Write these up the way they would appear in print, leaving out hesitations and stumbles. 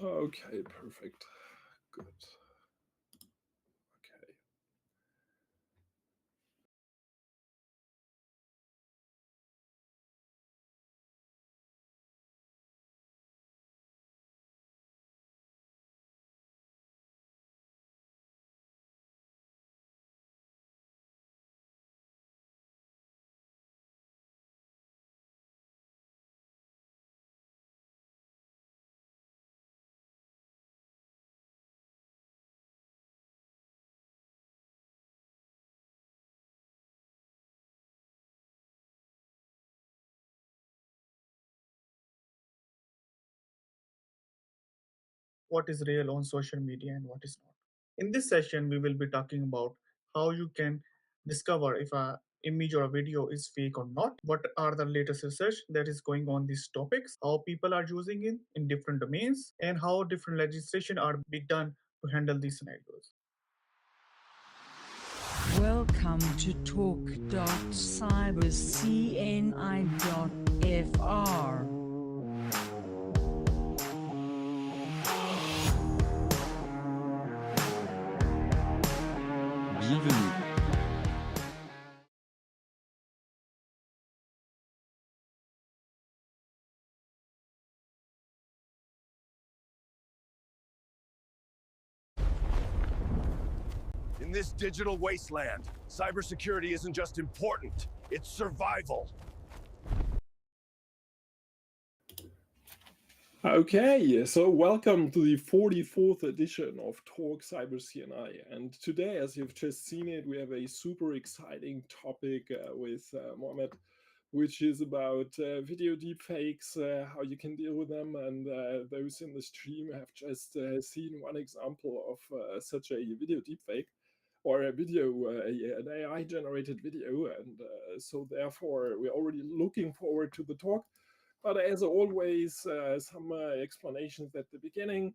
Okay, perfect. Good. Okay. What is real on social media and what is not. In this session, we will be talking about how you can discover if a image or a video is fake or not, what are the latest research that is going on these topics, how people are using it in different domains, and how different legislation are being done to handle these scenarios. Welcome to TALK.CYBER. Bienvenue. In this digital wasteland, cybersecurity isn't just important, it's survival. Okay, so welcome to the 44th edition of Talk Cyber CNI. And today, as you've just seen it, we have a super exciting topic with Mohammed, which is about video deepfakes, how you can deal with them. And those in the stream have just seen one example of such a video deepfake, or a video, an AI-generated video. And so therefore, we're already looking forward to the talk. But as always, some explanations at the beginning.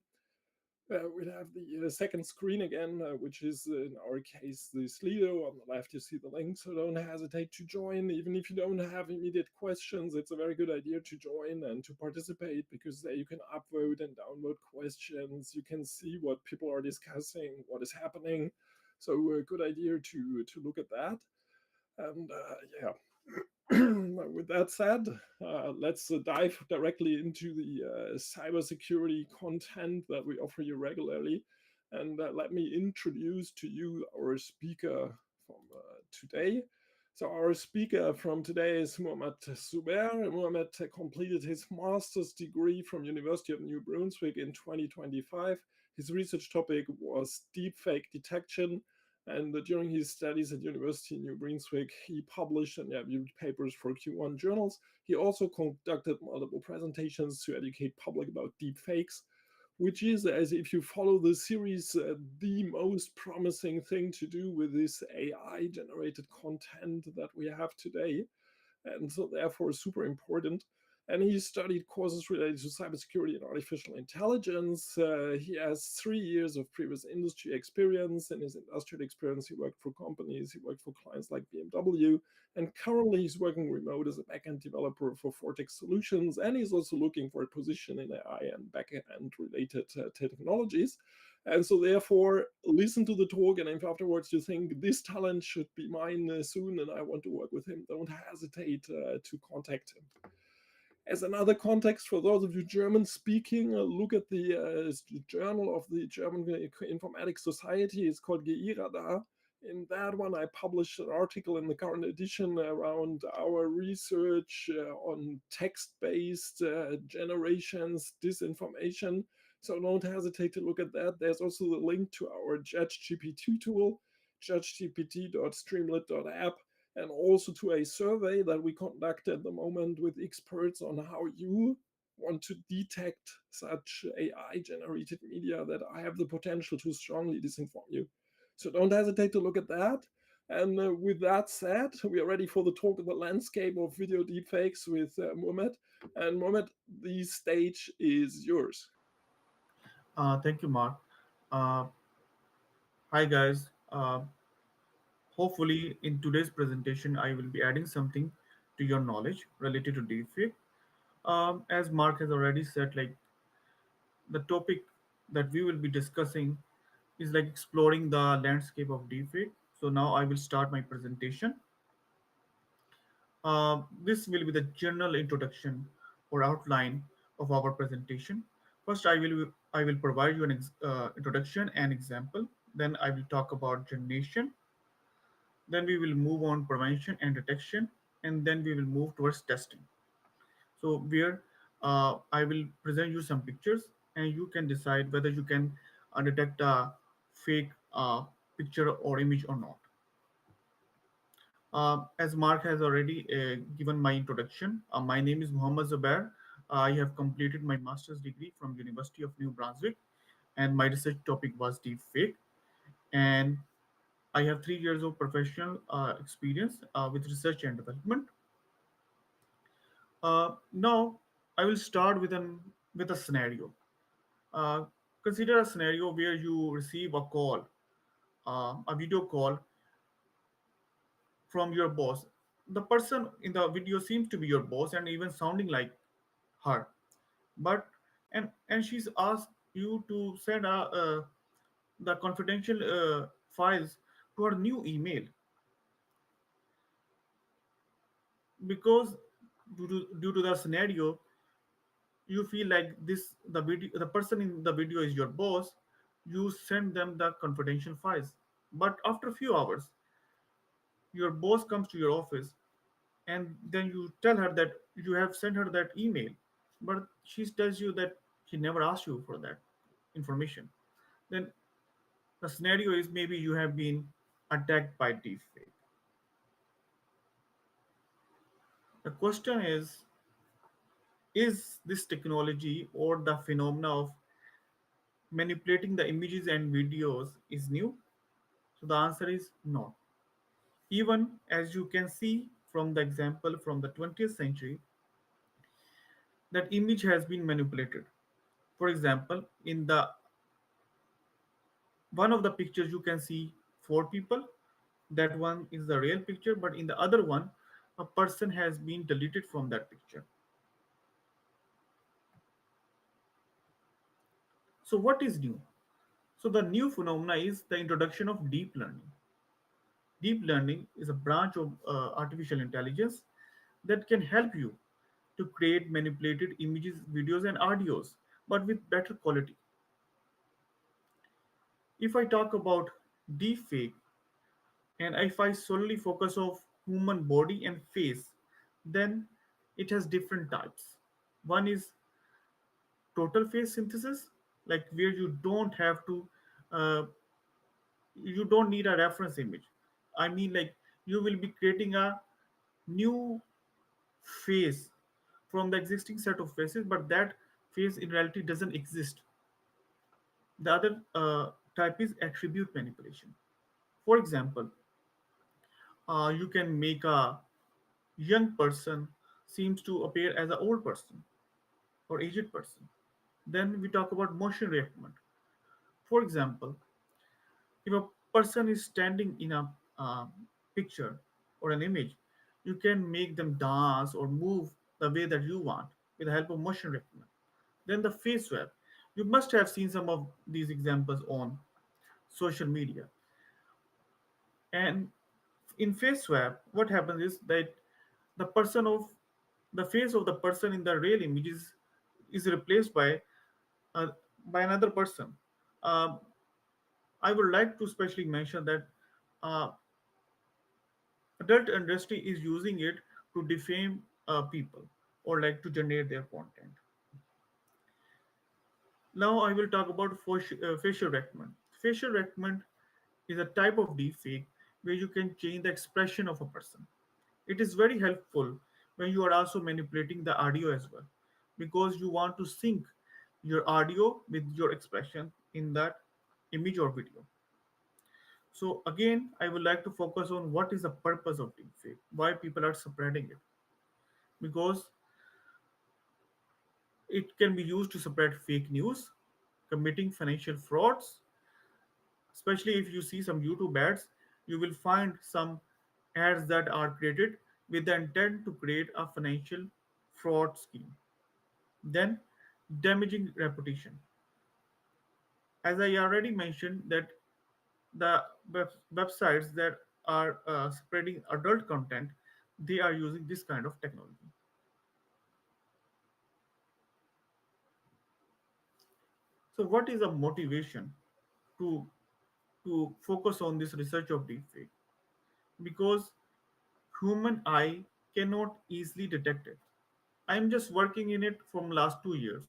We'll have the second screen again, which is in our case the Slido. On the left, you see the link, so don't hesitate to join. Even if you don't have immediate questions, it's a very good idea to join and to participate, because there you can upvote and download questions. You can see what people are discussing, what is happening. So a good idea to look at that. And yeah. With that said, let's dive directly into the cybersecurity content that we offer you regularly. And let me introduce to you our speaker from today. So our speaker from today is Muhammad Zubair. Muhammad completed his master's degree from University of New Brunswick in 2025. His research topic was deepfake detection, and during his studies at University of New Brunswick, he published and reviewed papers for Q1 journals. He also conducted multiple presentations to educate public about deepfakes, which is, as if you follow the series, the most promising thing to do with this AI-generated content that we have today. And so therefore super important. And he studied courses related to cybersecurity and artificial intelligence. He has 3 years of previous industry experience. In his industrial experience, he worked for companies, he worked for clients like BMW, and currently he's working remote as a backend developer for Vortex Solutions, and he's also looking for a position in AI and backend related technologies. And so therefore, listen to the talk, and if afterwards you think this talent should be mine soon and I want to work with him, don't hesitate to contact him. As another context, for those of you German speaking, look at the journal of the German Informatics Society. It's called GI Radar. In that one, I published an article in the current edition around our research on text-based generations, disinformation. So don't hesitate to look at that. There's also the link to our JudgeGPT tool, judgegpt.streamlit.app, and also to a survey that we conduct at the moment with experts on how you want to detect such AI-generated media that have the potential to strongly disinform you. So don't hesitate to look at that. And with that said, we are ready for the talk of the landscape of video deepfakes with Mohammed. And Mohammed, the stage is yours. Thank you, Mark. Uh, Hi, guys. Hopefully, in today's presentation, I will be adding something to your knowledge related to deepfake. As Mark has already said, like the topic that we will be discussing is like exploring the landscape of deepfake. So now I will start my presentation. This will be the general introduction or outline of our presentation. First, I will provide you an introduction and example. Then I will talk about generation. Then we will move on prevention and detection, and then we will move towards testing. So where I will present you some pictures, and you can decide whether you can detect a fake picture or image or not. As Mark has already given my introduction, my name is Muhammad Zubair. I have completed my master's degree from University of New Brunswick, and my research topic was deepfake. And I have 3 years of professional experience with research and development. Now, I will start with a scenario. Uh, Consider a scenario where you receive a call, a video call from your boss. The person in the video seems to be your boss and even sounding like her, but and she's asked you to send the confidential files to her new email because due to the scenario you feel like the person in the video is your boss. You send them the confidential files, but after a few hours your boss comes to your office and then you tell her that you have sent her that email, but she tells you that she never asked you for that information. Then the scenario is maybe you have been attacked by deepfake. The question is this technology or the phenomena of manipulating the images and videos is new? So the answer is no. Even as you can see from the example from the 20th century, that image has been manipulated. For example, in the one of the pictures you can see four people. That one is the real picture, but in the other one, a person has been deleted from that picture. So what is new? So the new phenomena is the introduction of deep learning. Deep learning is a branch of artificial intelligence that can help you to create manipulated images, videos, and audios, but with better quality. If I talk about deepfake, and if I solely focus of human body and face, then it has different types. One is total face synthesis, like where uh, you don't need a reference image. I mean, like you will be creating a new face from the existing set of faces, but that face in reality doesn't exist. The other type is attribute manipulation. For example, you can make a young person seems to appear as an old person or aged person. Then we talk about motion reenactment. For example, if a person is standing in a picture or an image, you can make them dance or move the way that you want with the help of motion reenactment. Then the face swap. You must have seen some of these examples on social media. And in face swap, what happens is that the person of the face of the person in the real image is replaced uh, by another person. Uh, I would like to specially mention that uh, adult industry is using it to defame people or like to generate their content. Now I will talk about facial recognition. Facial recognition is a type of deepfake where you can change the expression of a person. It is very helpful when you are also manipulating the audio as well, because you want to sync your audio with your expression in that image or video. So again, I would like to focus on what is the purpose of deepfake, why people are spreading it, because it can be used to spread fake news, committing financial frauds. Especially if you see some YouTube ads, you will find some ads that are created with the intent to create a financial fraud scheme. Then, damaging reputation. As I already mentioned, that the websites that are spreading adult content, they are using this kind of technology. So what is the motivation to focus on this research of deepfake? Because human eye cannot easily detect it. I am just working in it from last 2 years,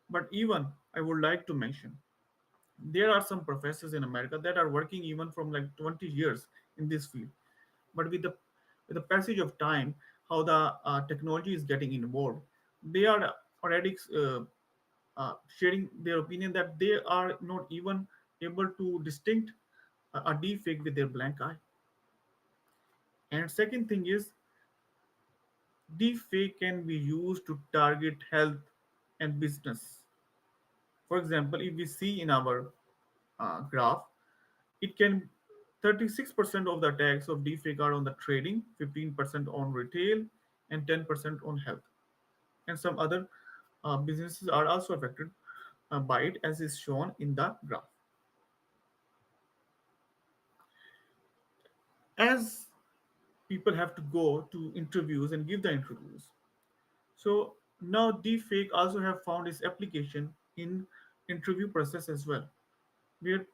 but even I would like to mention there are some professors in America that are working even from like 20 years in this field. But with the passage of time, how the technology is getting involved, they are already sharing their opinion that they are not even able to distinct a deep fake with their blank eye. And second thing is, deep fake can be used to target health and business. For example, if we see in our graph, it can 36% of the attacks of deepfake are on the trading, 15% on retail, and 10% on health. And some other businesses are also affected by it, as is shown in the graph. As people have to go to interviews and give the interviews, so now deepfake also have found its application in interview process as well, where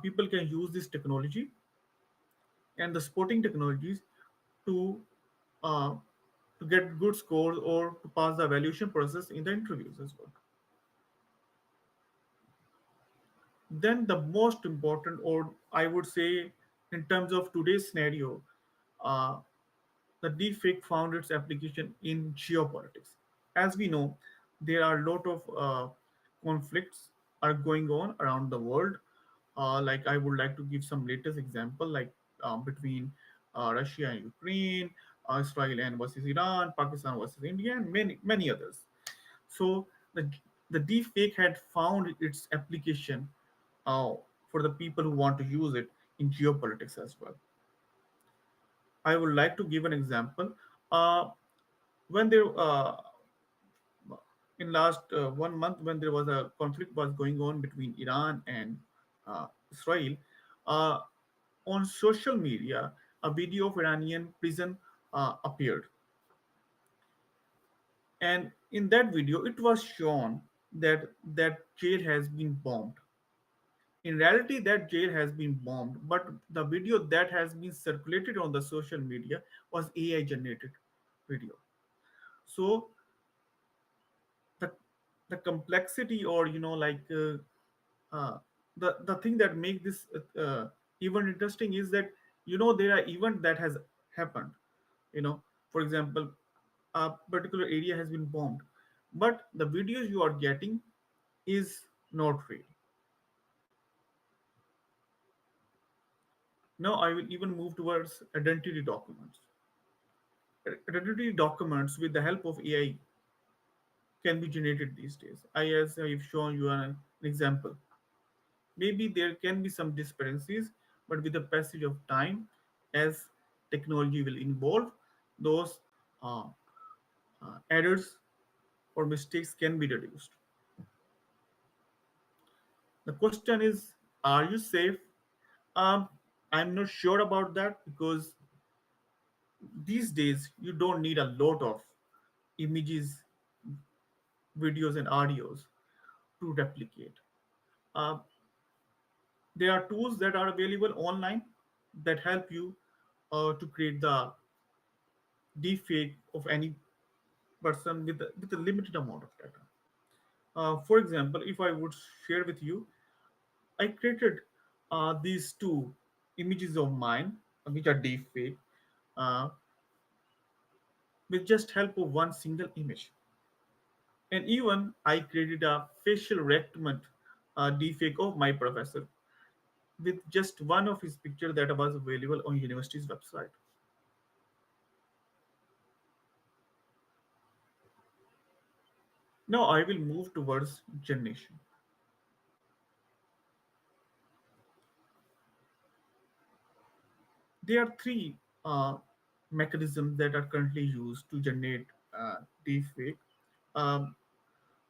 people can use this technology and the supporting technologies to uh, to get good scores or to pass the evaluation process in the interviews as well. Then the most important, or I would say, in terms of today's scenario, uh, the deepfake found its application in geopolitics. As we know, there are a lot of conflicts are going on around the world. Like I would like to give some latest example, like between Russia and Ukraine, Israel and versus Iran, Pakistan versus India, and many others. So the deepfake had found its application uh, for the people who want to use it in geopolitics as well. I would like to give an example. When there in last 1 month, when there was a conflict was going on between Iran and Israel, uh, on social media, a video of Iranian prison appeared, and in that video, it was shown that that jail has been bombed. In reality, that jail has been bombed, but the video that has been circulated on the social media was AI generated video. So the the complexity, or the thing that make this event interesting is that there are event that has happened. You know, for example, a particular area has been bombed, but the videos you are getting is not real. Now I will even move towards identity documents. Identity documents with the help of AI can be generated these days. As I've shown you an example. Maybe there can be some discrepancies, but with the passage of time, as technology will evolve, those uh, errors or mistakes can be reduced. The question is, are you safe? Um, I'm not sure about that, because these days you don't need a lot of images, videos, and audios to replicate. Uh, there are tools that are available online that help you to create the deepfake of any person with a limited amount of data. For example, if I would share with you, I created these two images of mine, which are deepfake, uh, with just help of one single image. And even I created a facial recognition deepfake of my professor with just one of his picture that was available on university's website. Now I will move towards generation. There are three mechanisms that are currently used to generate deepfake. Um,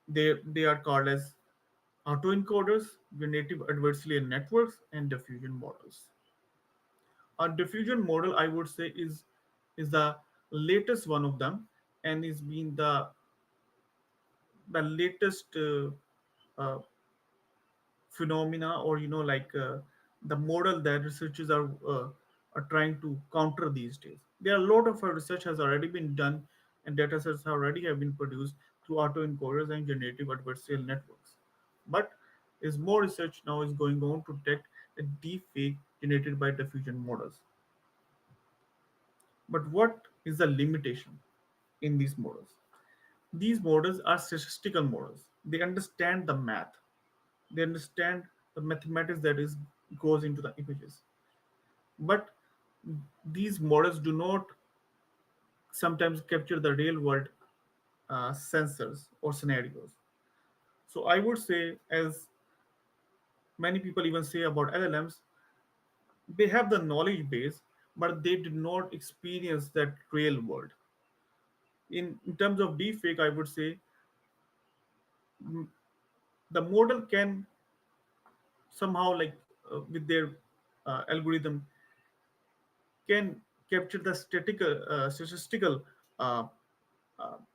they are called as autoencoders, generative adversarial networks, and diffusion models. A diffusion model, I would say, is the latest one of them, and is being the latest uh, phenomena, or the model that researchers are trying to counter these days. There are a lot of research has already been done, and data sets already have been produced through autoencoders and generative adversarial networks. But is more research now is going on to detect a deep fake generated by diffusion models. But what is the limitation in these models? These models are statistical models. They understand the math. They understand the mathematics that is goes into the images. But these models do not sometimes capture the real world sensors or scenarios. So I would say, as many people even say about LLMs, they have the knowledge base, but they did not experience that real world. In terms of deepfake, I would say the model can somehow, with their algorithm, can capture the statistical uh,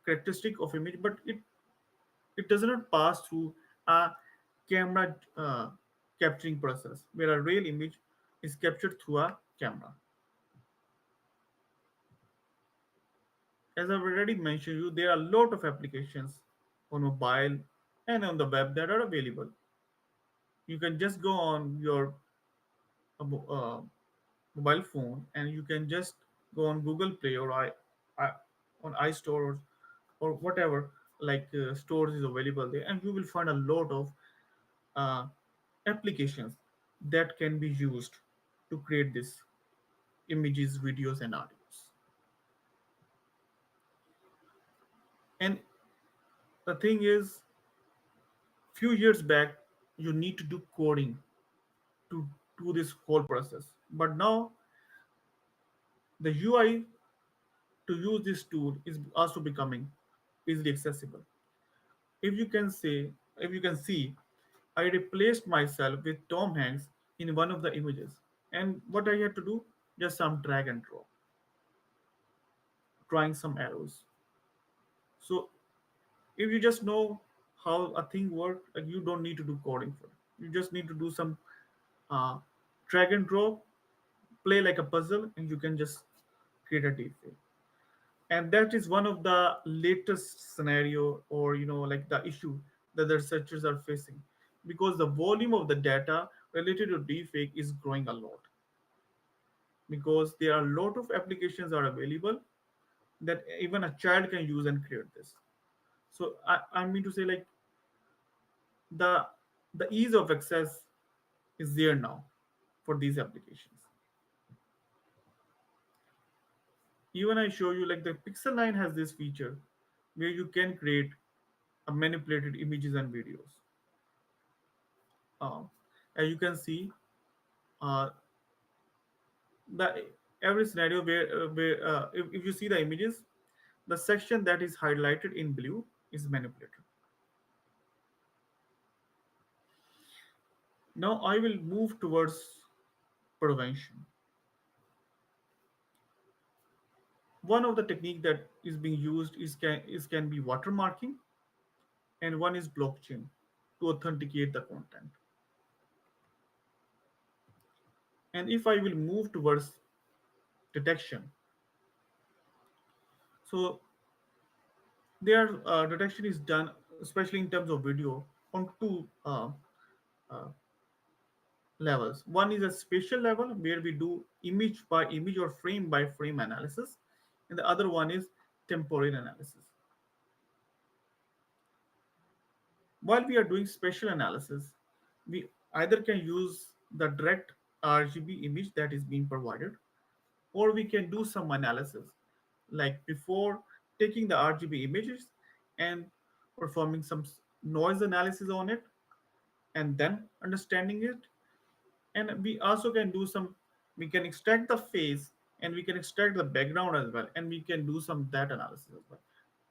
characteristic of image, but it does not pass through a camera capturing process where a real image is captured through a camera. As I've already mentioned you, there are a lot of applications on mobile and on the web that are available. You can just go on your uh, mobile phone, and you can just go on Google Play or I on iStore, or whatever stores is available there, and you will find a lot of uh, applications that can be used to create this images, videos, and audios. And the thing is, few years back, you need to do coding to do this whole process, but now the UI to use this tool is also becoming easily accessible. If you can see, I replaced myself with Tom Hanks in one of the images, and what I had to do, just some drag and drop, drawing some arrows. So if you just know how a thing works, you don't need to do coding for it. You just need to do some uh, drag and drop, play like a puzzle, and you can just create a deepfake. And that is one of the latest scenario, or the issue that the researchers are facing, because the volume of the data related to deepfake is growing a lot, because there are a lot of applications are available that even a child can use and create this. So I mean to say, the the ease of access is there now for these applications. Even I show you, the Pixel 9 has this feature where you can create a manipulated images and videos. Um, as you can see, uh, the every scenario where if you see the images, the section that is highlighted in blue is manipulated. Now I will move towards prevention. One of the technique that is being used is can be watermarking, and one is blockchain to authenticate the content. And if I will move towards detection, so their detection is done, especially in terms of video, on two uh, levels. One is a spatial level where we do image by image or frame by frame analysis, and the other one is temporal analysis. While we are doing spatial analysis, we either can use the direct RGB image that is being provided, or we can do some analysis, like before taking the RGB images and performing some noise analysis on it, and then understanding it. And we also can do some, we can extract the face, and we can extract the background as well, and we can do some that analysis as well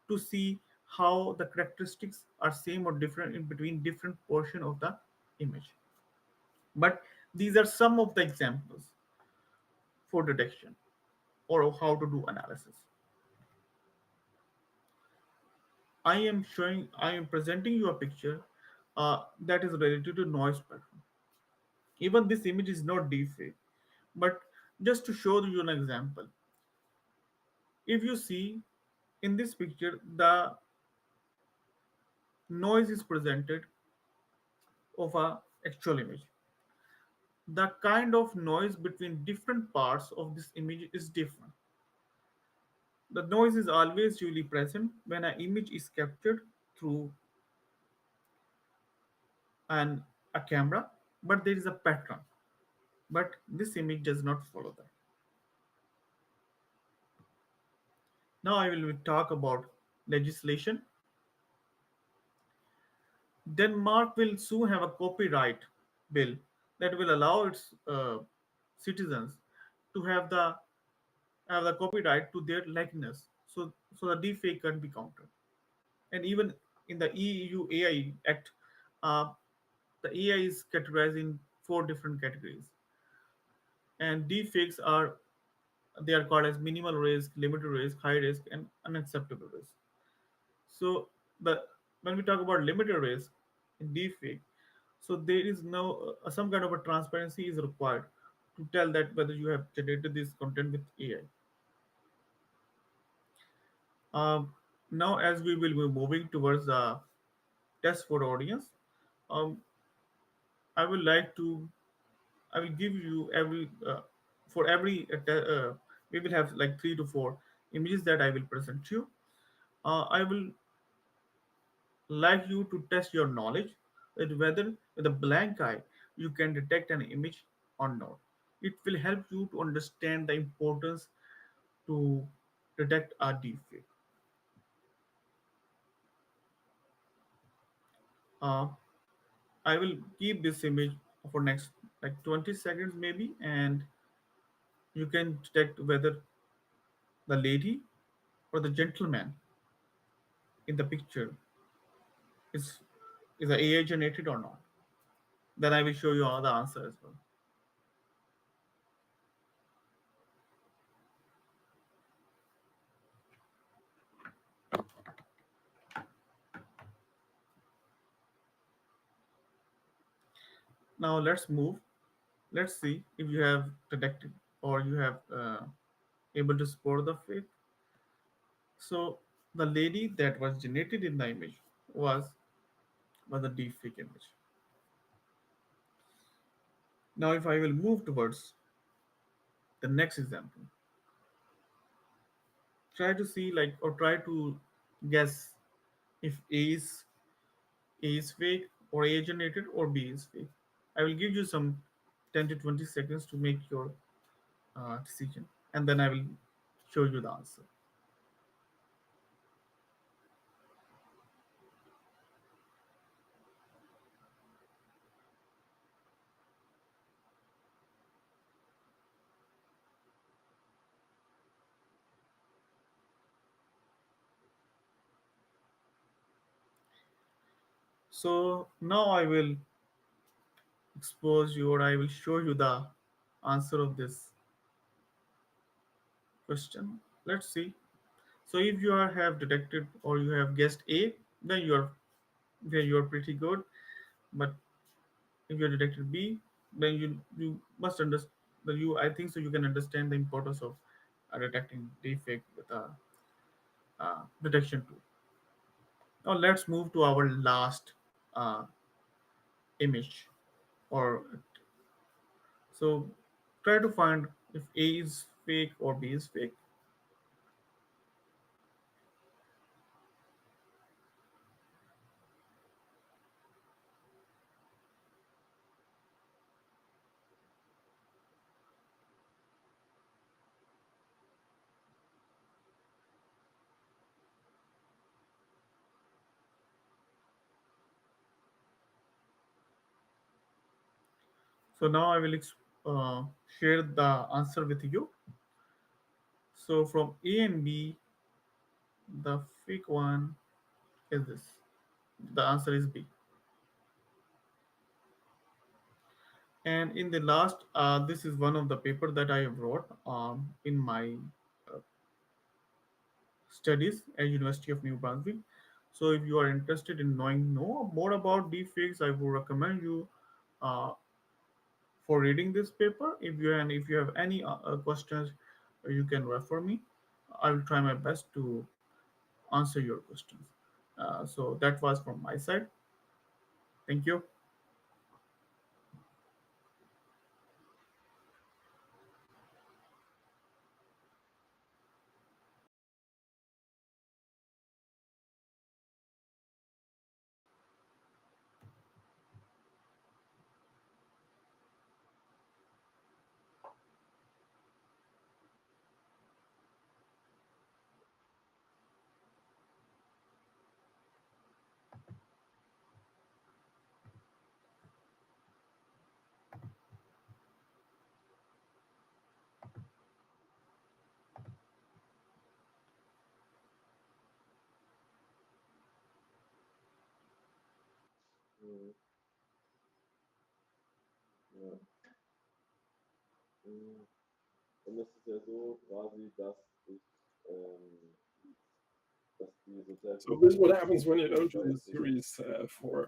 to see how the characteristics are same or different in between different portion of the image. But these are some of the examples for detection or how to do analysis. I am presenting you a picture that is related to noise pattern. Even this image is not deepfake, but just to show you an example, if you see in this picture, the noise is presented of a actual image. The kind of noise between different parts of this image is different. The noise is always usually present when an image is captured through an a camera, but there is a pattern. But this image does not follow that. Now I will talk about legislation. Denmark will soon have a copyright bill that will allow its citizens to have the copyright to their likeness, so the deepfake can be counted. And even in the EU AI Act, uh, the AI is categorized in four different categories, and deepfakes are they are called as minimal risk, limited risk, high risk, and unacceptable risk. So the when we talk about limited risk in deepfake, so there is no some kind of a transparency is required to tell that whether you have generated this content with AI. Now, as we will be moving towards the test for audience, um, I will like to I will give you every for every we will have like 3 to 4 images that I will present to you. I will like you to test your knowledge that whether with a blank eye you can detect an image or not. It will help you to understand the importance to detect a deepfake. Uh, I will keep this image for next like 20 seconds maybe, and you can detect whether the lady or the gentleman in the picture is is a AI generated or not. Then I will show you all the answer as well. Now let's move. Let's see if you have detected or you have able to spot the fake. So the lady that was generated in the image was was a deep fake image. Now if I will move towards the next example, try to see like or try to guess if A is fake or A generated or B is fake. I will give you some 10 to 20 seconds to make your decision, and then I will show you the answer. So now I will expose you or I will show you the answer of this question. Let's see. So if you are have detected or you have guessed A, then you are pretty good. But if you are detected B, then you must understand that you I think so you can understand the importance of detecting defect with a detection tool. Now let's move to our last uh, image or so try to find if A is fake or B is fake. So now I will share the answer with you. So from A and B, the fake one. is this? The answer is B. And in the last, this is one of the paper that I have wrote in my uh, studies at University of New Brunswick. So if you are interested in knowing more about deepfakes, I would recommend you uh, for reading this paper. If you have any questions, you can refer me. I will try my best to answer your questions. So that was from my side. Thank you. Mhm. Ja. Mhm. Und es ist ja so quasi, ähm, dass die So this is what Sozialversicherung happens when you don't do bei this uns nicht series for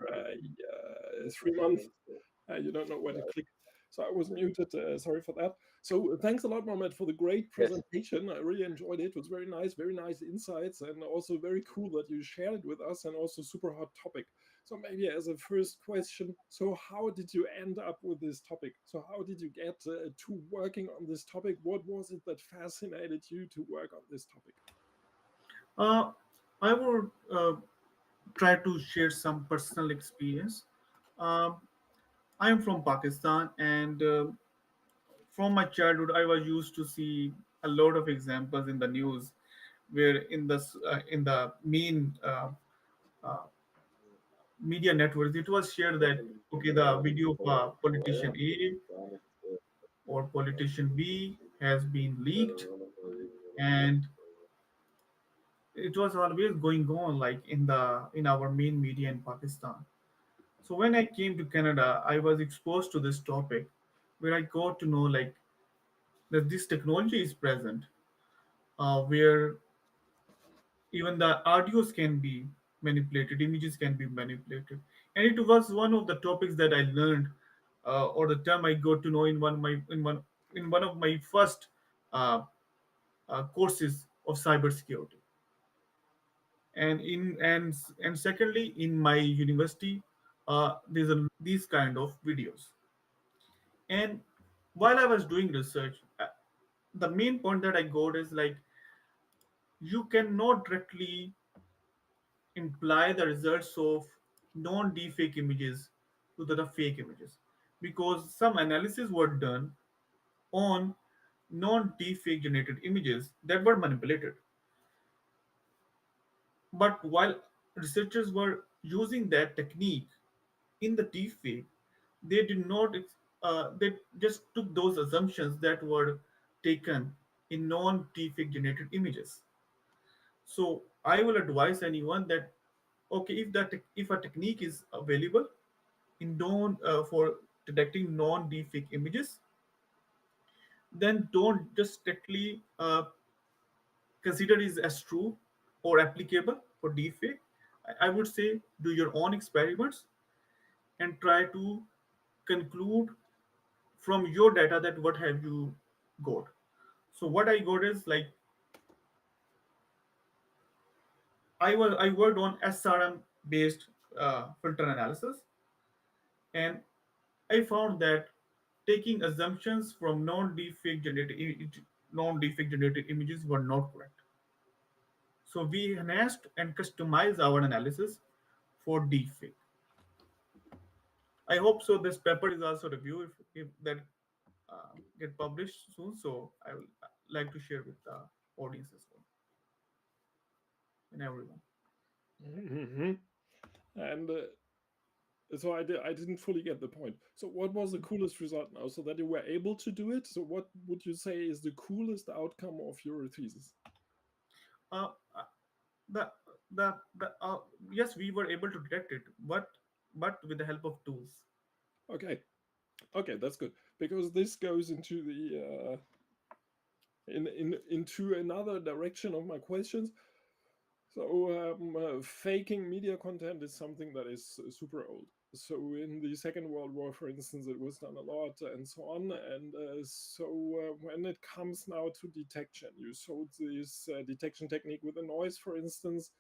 so 3 months. so You don't know where to live. click. So I was muted. Sorry for that. So thanks a lot, Mohammed, for the great Yes. presentation. I really enjoyed it. It was very nice insights, and also very cool that you shared it with us, and also super hot topic. So maybe as a first question, so how did you end up with this topic? So how did you get to working on this topic? What was it that fascinated you to work on this topic? Uh, I would try to share some personal experience. Um I am from Pakistan, and from my childhood, I was used to see a lot of examples in the news, where in the main uh, media networks, it was shared that Letztendlich okay, the video of politician vorher A gar nichts or politician B irgendwie has been leaked, noch mal reden oder so. and it was always going on like in our main media in Pakistan. So when I came to Canada, I was exposed to this topic, where I got to know like that this technology is present, where even the audios can be manipulated, images can be manipulated, and it was one of the topics that I learned, or the term I got to know in one of my first uh, courses of cybersecurity, and secondly in my university, there's a these kind of videos. And while I was doing research, the main point that I got is like you cannot directly imply the results of non-deepfake images to the fake images, because some analysis were done on non-deepfake generated images that were manipulated. But while researchers were using that technique in the deepfake, they did not they just took those assumptions that were taken in non-deepfake generated images. So I will advise anyone that okay, if a technique is available in non for detecting non-deepfake images, then don't just strictly consider it as true or applicable for deepfake. I would say do your own experiments and try to conclude from your data that what have you got. So what I got is like I worked on SRM based filter analysis, and I found that taking assumptions from non-deepfake generated images were not correct. So we enhanced and customized our analysis for deepfake. I hope so. This paper is also reviewed if that get published soon. So I will like to share with the audience as well and everyone. Hmm. And so I didn't fully get the point. So what was the coolest result now? So that you were able to do it. So what would you say is the coolest outcome of your thesis? Uh, uh, the the yes, we were able to detect it, but with the help of tools. Okay, okay, that's good because this goes into the into another direction of my questions. So, faking media content is something that is super old. So, in the Second World War, for instance, it was done a lot and so on. And when it comes now to detection, you showed this detection technique with the noise, for instance,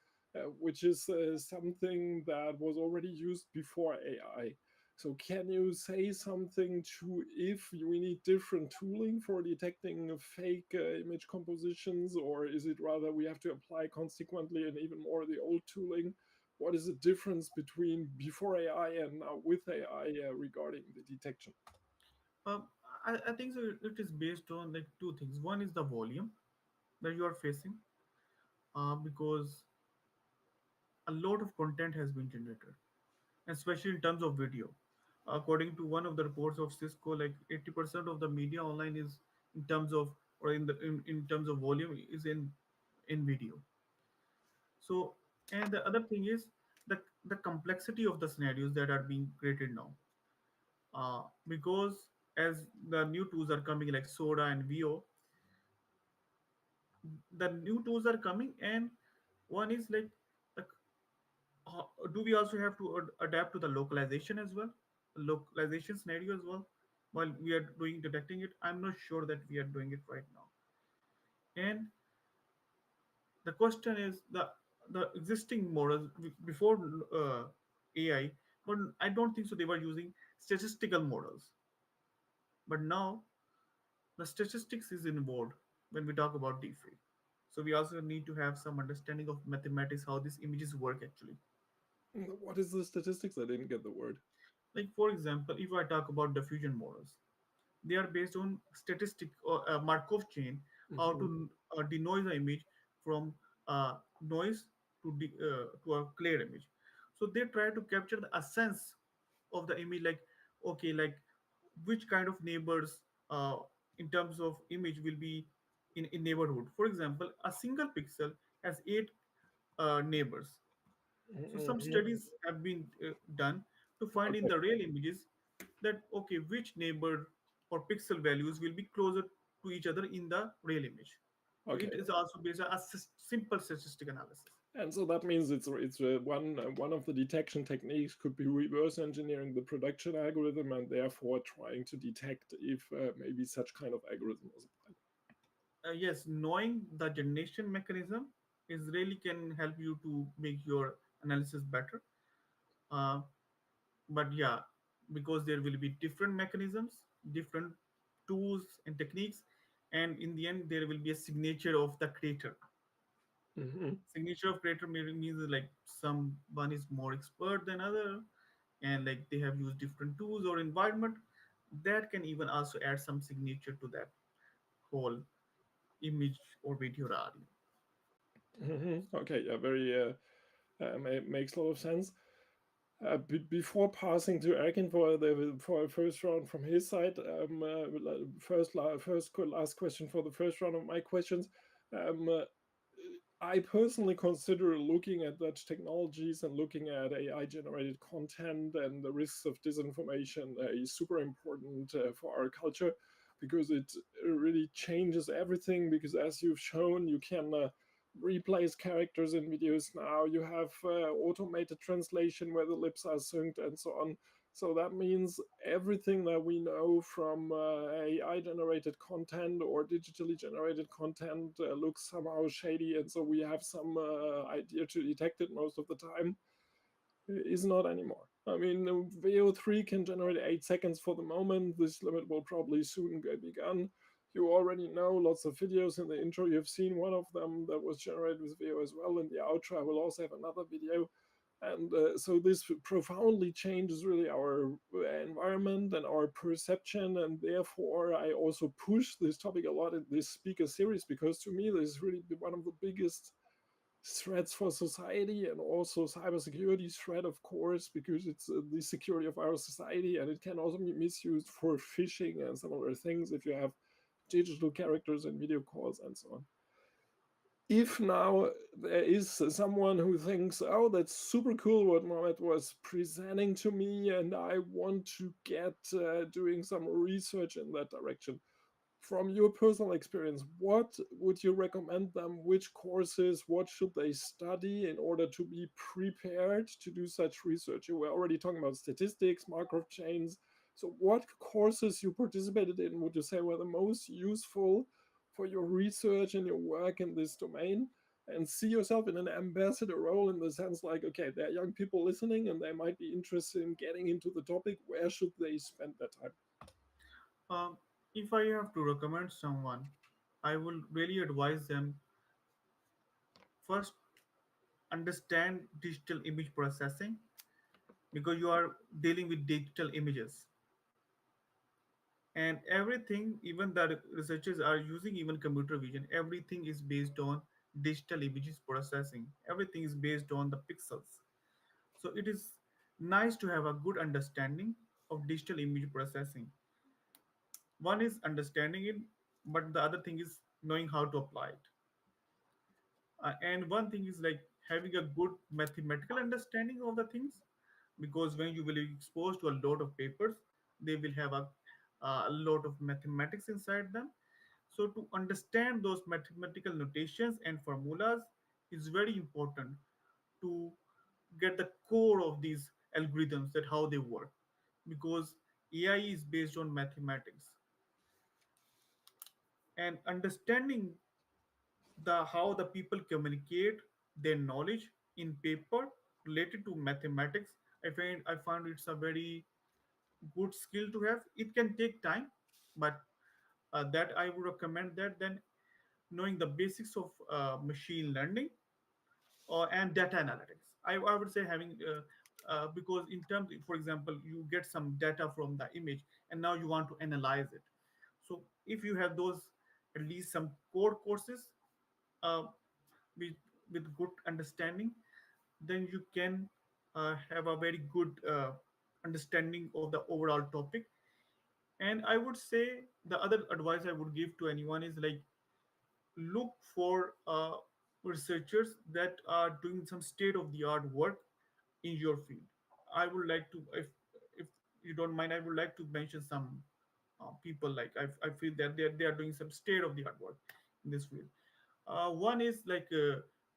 which is something that was already used before AI. So can you say something to if we need different tooling for detecting fake image compositions, or is it rather we have to apply consequently and even more the old tooling? What is the difference between before AI and now with AI regarding the detection? Um, I think so. It is based on like two things. One is the volume that you are facing, because a lot of content has been generated, especially in terms of video. According to one of the reports of Cisco, like 80% of the media online is in terms of or in terms of volume is in video. So, and the other thing is the complexity of the scenarios that are being created now. Because as the new tools are coming like Soda and VO, the new tools are coming, and one is like the, do we also have to adapt to the localization as well, localization scenario as well, while we are doing detecting it? I'm not sure that we are doing it right now. And the question is the existing models before AI, but I don't think so they were using statistical models. But now the statistics is involved when we talk about deepfake. So we also need to have some understanding of mathematics, how these images work actually. What is the statistics? I didn't get the word. Like for example, if I talk about diffusion models, they are based on statistic or Markov chain, how Mhm. to denoise the image from noise to a clear image. So they try to capture the essence of the image, like okay, like which kind of neighbors in terms of image will be in neighborhood. For example, a single pixel has eight neighbors. So some Mhm. studies have been done to find in Okay, the real images that okay, which neighbor or pixel values will be closer to each other in the real image. So okay. it is also based on a simple statistic analysis. And so that means it's one of the detection techniques could be reverse engineering the production algorithm and therefore trying to detect if maybe such kind of algorithm was applied. Yes, knowing the generation mechanism is really can help you to make your analysis better. Uh, but yeah, because there will be different mechanisms, different tools and techniques, and in the end there will be a signature of the creator. Hmm. Signature of creator means like someone is more expert than other, and like they have used different tools or environment that can even also add some signature to that whole image or video or audio. Hmm. Okay, yeah, very makes a lot of sense. Before passing to Erkin for a first round from his side, last question for the first round of my questions. Um, uh, I personally consider looking at such technologies and looking at AI generated content and the risks of disinformation is super important for our culture because it really changes everything. Because as you've shown, you can replace characters in videos now. You have automated translation where the lips are synced and so on. So that means everything that we know from AI generated content or digitally generated content looks somehow shady. And so we have some idea to detect it most of the time is not anymore. I mean, VO3 can generate 8 seconds for the moment. This limit will probably soon be gone. You already know lots of videos in the intro. You've seen one of them that was generated with VO as well. In the outro, I will also have another video. And so this profoundly changes really our environment and our perception. And therefore, I also push this topic a lot in this speaker series because to me, this is really one of the biggest threats for society and also cybersecurity threat, of course, because it's the security of our society and it can also be misused for phishing and some other things if you have digital characters and video calls and so on. if now there is someone who thinks, oh, that's super cool what Mohammed was presenting to me, and I want to get doing some research in that direction. From your personal experience, what would you recommend them? Which courses, what should they study in order to be prepared to do such research? You were already talking about statistics, Markov chains. So what courses you participated in would you say were the most useful for your research and your work in this domain? And see yourself in an ambassador role in the sense like, okay, there are young people listening and they might be interested in getting into the topic. Where should they spend their time? Um, if I have to recommend someone, I will really advise them first understand digital image processing because you are dealing with digital images and everything, even the researchers are using even computer vision, everything is based on digital images processing, everything is based on the pixels. So it is nice to have a good understanding of digital image processing. One is understanding it, but the other thing is knowing how to apply it. And one thing is like having a good mathematical understanding of the things, because when you will be exposed to a lot of papers, they will have a lot of mathematics inside them. So to understand those mathematical notations and formulas is very important to get the core of these algorithms, that how they work, because AI is based on mathematics. And understanding the how the people communicate their knowledge in paper related to mathematics, I found it's a very good skill to have. It can take time, but that I would recommend that. Then knowing the basics of machine learning or and data analytics, I would say having because in terms, for example, you get some data from the image and now you want to analyze it. So if you have those, at least some core courses, uh, with with good understanding, then you can have a very good understanding of the overall topic. And I would say the other advice I would give to anyone is like look for researchers that are doing some state of the art work in your field. I would like to, if you don't mind, I would like to mention some people like I feel that they are doing some state of the art work in this field. One is like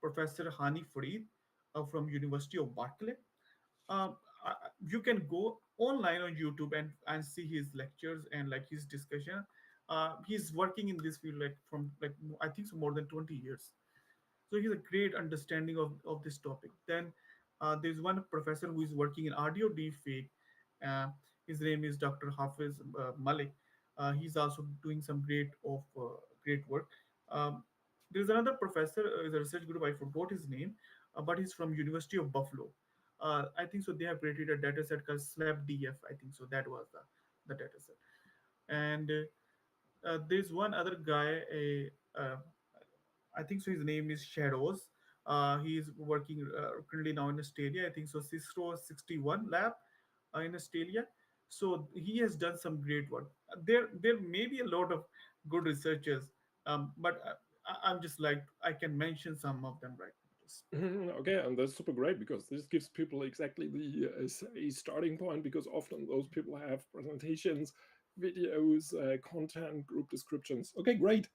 Professor Hani Farid from University of Berkeley. um, you can go online on YouTube and see his lectures and like his discussion. He's working in this field like from like I think so more than 20 years. So he has a great understanding of this topic. Then there's one professor who is working in audio deepfake. Uh, his name is Dr. Hafiz Malik. He's also doing some great work. Um, there's another professor, is a research group. I forgot his name, but he's from University of Buffalo. I think so. They have created a data set called SLAP-DF. I think so. That was the data set. And there's one other guy. I think so. His name is Shadows. He's working currently now in Australia. I think so. Cisco 61 lab in Australia. So he has done some great work. There may be a lot of good researchers, but I'm just like I can mention some of them right now. Just Okay, and that's super great because this gives people exactly the say, starting point, because often those people have presentations, videos, content, group descriptions. Okay, great.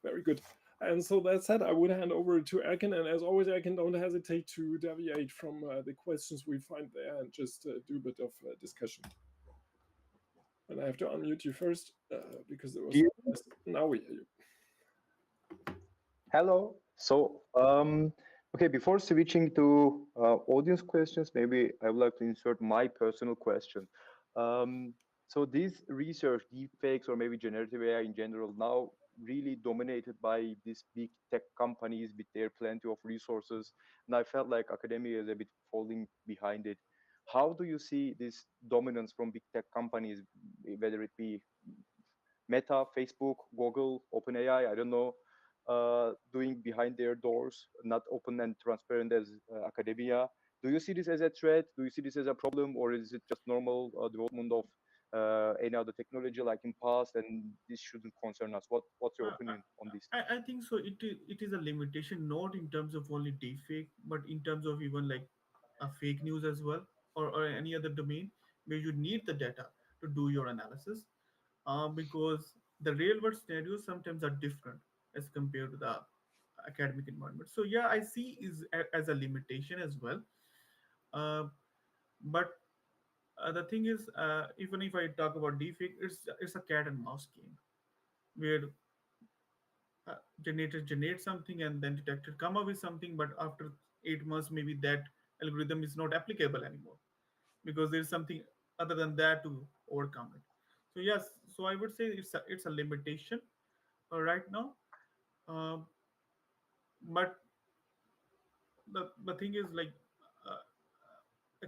Very good. And so that said, I would hand over to Erkin. And as always, Erkin, don't hesitate to deviate from the questions we find there and just do a bit of discussion. And I have to unmute you first because there was... Now we hear you. Hello. So, okay, before switching to audience questions, maybe I would like to insert my personal question. So this research, deepfakes or maybe generative AI in general, now really dominated by these big tech companies with their plenty of resources. And I felt like academia is a bit falling behind it. How do you see this dominance from big tech companies, whether it be Meta, Facebook, Google, OpenAI, I don't know, doing behind their doors, not open and transparent as academia. Do you see this as a threat? Do you see this as a problem, or is it just normal development of any other technology like in past, and this shouldn't concern us. What's your Uh, opinion on this? I think so. It is a limitation, not in terms of only deepfake, but in terms of even like a fake news as well, or any other domain where you need the data to do your analysis, because the real world scenarios sometimes are different as compared to the academic environment. So yeah, I see as a limitation as well. Uh, but the thing is, even if I talk about deepfake, it's a cat and mouse game where generator generates something and then detector come up with something, but after 8 months maybe that algorithm is not applicable anymore because there's something other than that to overcome it. So yes, so I would say it's a limitation right now. Um, but the thing is like uh,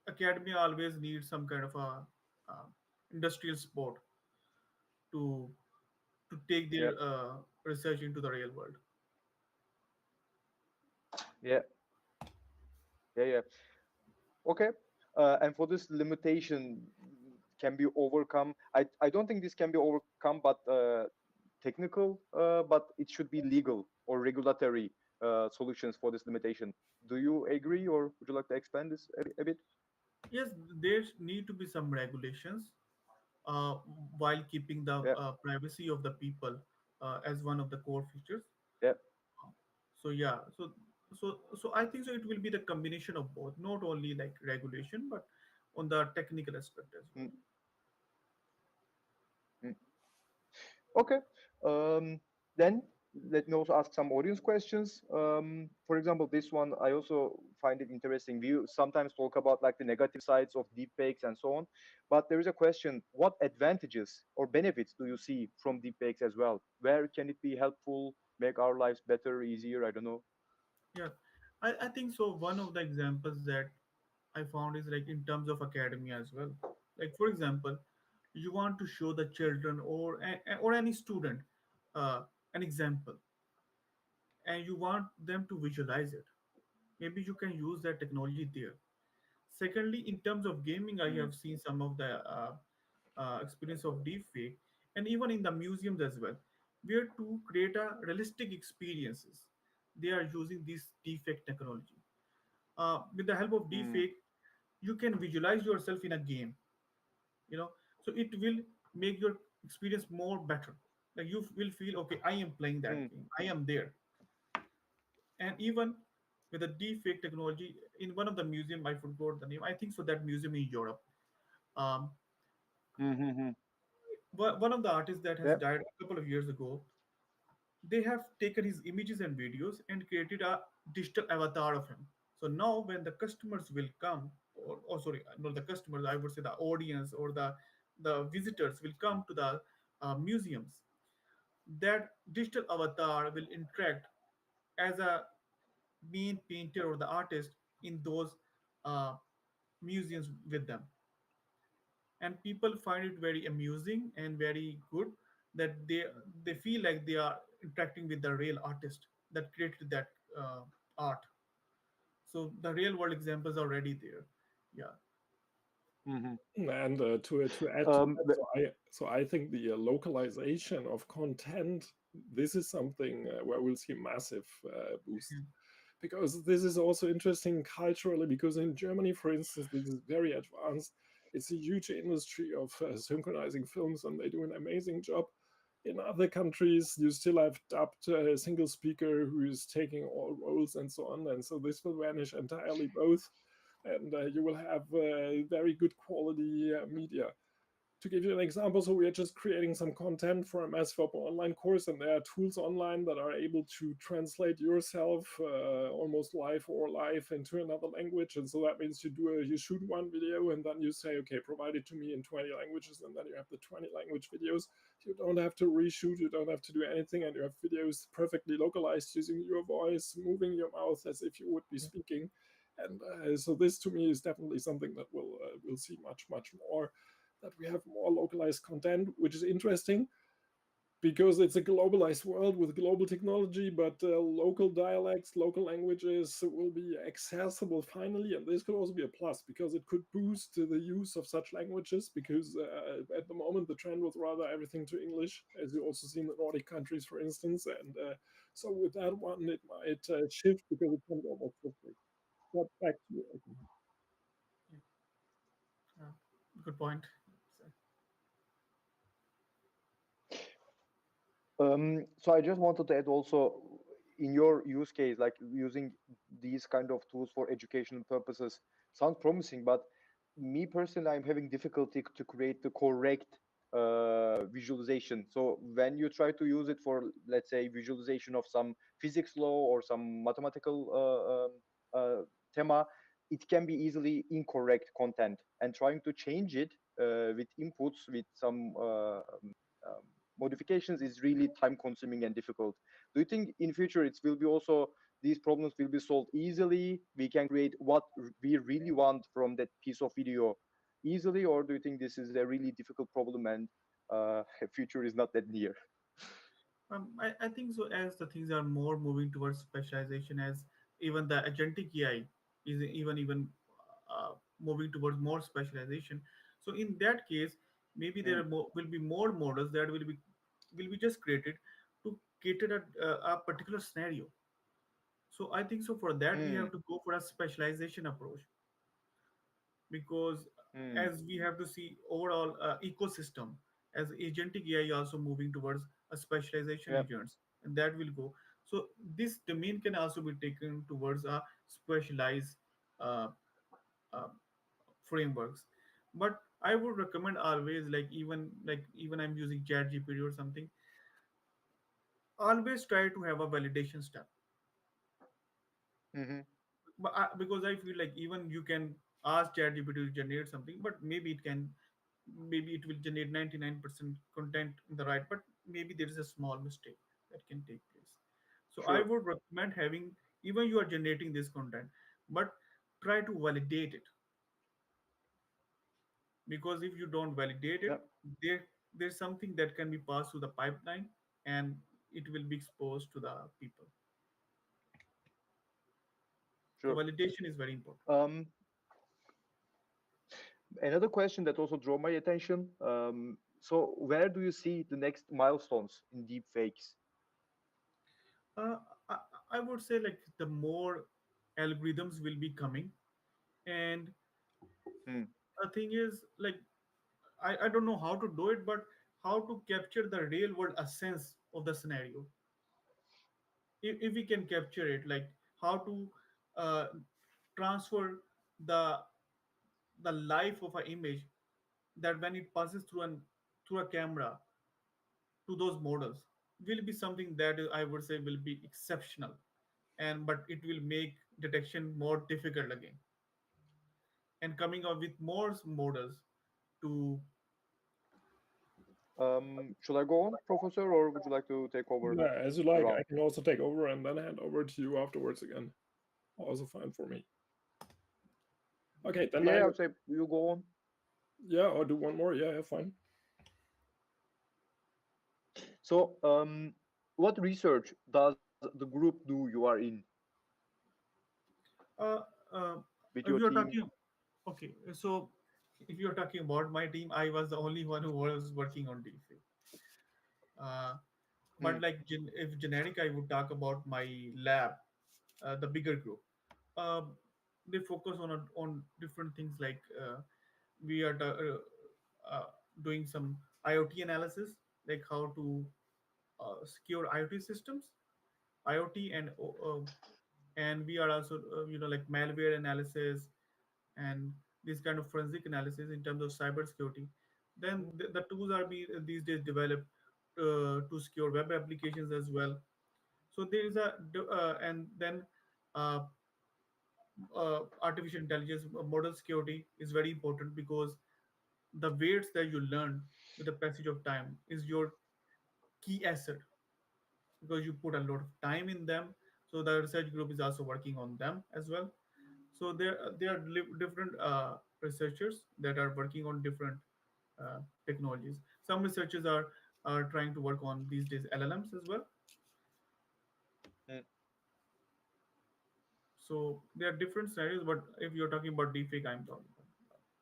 academia always needs some kind of a uh, industrial support to take Yeah, their research into the real world. yeah, yeah. Okay. And for this limitation can be overcome. I don't think this can be overcome, but technical, but it should be legal or regulatory solutions for this limitation. Do you agree, or would you like to expand this a bit? Yes, there need to be some regulations uh, while keeping the Yeah, privacy of the people as one of the core features. yeah. So yeah, so I think so it will be the combination of both, not only like regulation, but on the technical aspect as well. Mm, mm. Okay. Um, then let me also ask some audience questions. For example, this one I also find it interesting. We sometimes talk about like the negative sides of deepfakes and so on, but there is a question: what advantages or benefits do you see from deepfakes as well? Where can it be helpful, make our lives better, easier? I don't know. Yeah, I think so. One of the examples that I found is like in terms of academia as well. Like for example, you want to show the children or any student uh, an example, and you want them to visualize it. Maybe you can use that technology there. Secondly, in terms of gaming, I Mm, have seen some of the experience of deepfake, and even in the museums as well, where to create a realistic experiences, they are using this deepfake technology. With the help of mm, deepfake, you can visualize yourself in a game. You know, so it will make your experience more better. Like you will feel okay, I am playing that mm, game, I am there. And even with the deepfake technology in one of the museum, I forgot the name, I think so that museum in Europe, um, mm, mm, mm. one of the artists that has Yeah. died a couple of years ago, they have taken his images and videos and created a digital avatar of him. So now when the customers will come, or sorry, not the customers, I would say the audience or the visitors will come to the museums, that digital avatar will interact as a main painter or the artist in those uh, museums with them, and people find it very amusing and very good that they feel like they are interacting with the real artist that created that art. So the real world examples are already there. Yeah. Hmm. And to add to Um, that, so I think the localization of content, this is something where we'll see massive boost, Yeah. because this is also interesting culturally, because in Germany, for instance, this is very advanced. It's a huge industry of synchronizing films, and they do an amazing job. In other countries, you still have dubbed a single speaker who is taking all roles and so on, and so this will vanish entirely both, and you will have very good quality media. To give you an example, so we are just creating some content for a Massive Open online course, and there are tools online that are able to translate yourself almost live or live into another language. And so that means you shoot one video and then you say, okay, provide it to me in 20 languages, and then you have the 20 language videos. You don't have to reshoot, you don't have to do anything, and you have videos perfectly localized using your voice, moving your mouth as if you would be speaking. And so this to me is definitely something that we'll see much more, that we have more localized content, which is interesting. because it's a globalized world with global technology, but local dialects, local languages will be accessible finally. And this could also be a plus because it could boost the use of such languages. Because at the moment, the trend was rather everything to English, as you also see in the Nordic countries, for instance. And so with that one, it might shift because it comes almost quickly. But back to you. Yeah, good point. So I just wanted to add also in your use case, like using these kind of tools for educational purposes sounds promising, but me personally, I'm having difficulty to create the correct visualization. So when you try to use it for, let's say, visualization of some physics law or some mathematical thema, it can be easily incorrect content. And trying to change it with inputs, with some um, modifications is really time consuming and difficult. Do you think in future it will be also these problems will be solved easily? We can create what we really want from that piece of video easily, or do you think this is a really difficult problem and future is not that near? I think so. As the things are more moving towards specialization, as even the agentic AI is even moving towards more specialization. So in that case, maybe there Mm, are will be more models that will be just created to cater a particular scenario. So I think so. For that, we have mm, to go for a specialization approach, because mm. as we have to see overall ecosystem, as agentic AI also moving towards a specialization Yeah. agents, and that will go. So this domain can also be taken towards a specialized uh, uh, frameworks. But I would recommend always, like even I'm using chat gpt or something, always try to have a validation step. Mm-hmm. But because I feel like even you can ask ChatGPT to generate something, but maybe it will generate 99% content in the right, but maybe there is a small mistake that can take place. So I Sure. would recommend having, even you are generating this content, but try to validate it, because if you don't validate it, Yeah. there's something that can be passed through the pipeline, and it will be exposed to the people. So Sure. validation is very important. Um, Another question that also drew my attention. So where do you see the next milestones in deep fakes? Uh, I, I would say like the more algorithms will be coming, and Hmm. the thing is like I don't know how to do it, but how to capture the real world essence of the scenario. If we can capture it, like how to uh, transfer the the life of an image, that when it passes through a camera to those models, will be something that I would say will be exceptional, and but it will make detection more difficult again, and coming up with more models to Should I go on, Professor, or would you like to take over Yeah, as you the like. I round? can also take over and then hand over to you afterwards again. Also fine for me. Okay, then Yeah, I I would say you go on. yeah, I'll do one more. Yeah, fine. So, what research does the group do you are in uh, uh, with if your you're team? talking, okay, so if you're talking about my team, I was the only one who was working on DeepFake. Uh, Hmm. but like if generic, I would talk about my lab, the bigger group. Uh, they focus on different things, like we are uh, doing some IoT analysis, like how to secure IoT systems, IoT, and we are also like malware analysis and this kind of forensic analysis in terms of cybersecurity. Then the tools are these days developed to secure web applications as well. So there is and then uh, artificial intelligence model security is very important, because the weights that you learn with the passage of time is your key asset, because you put a lot of time in them. So the research group is also working on them as well. So there are different researchers that are working on different technologies. Some researchers are are trying to work on these days LLMs as well. Mm. So there are different scenarios, but if you're talking about deepfake, I'm talking.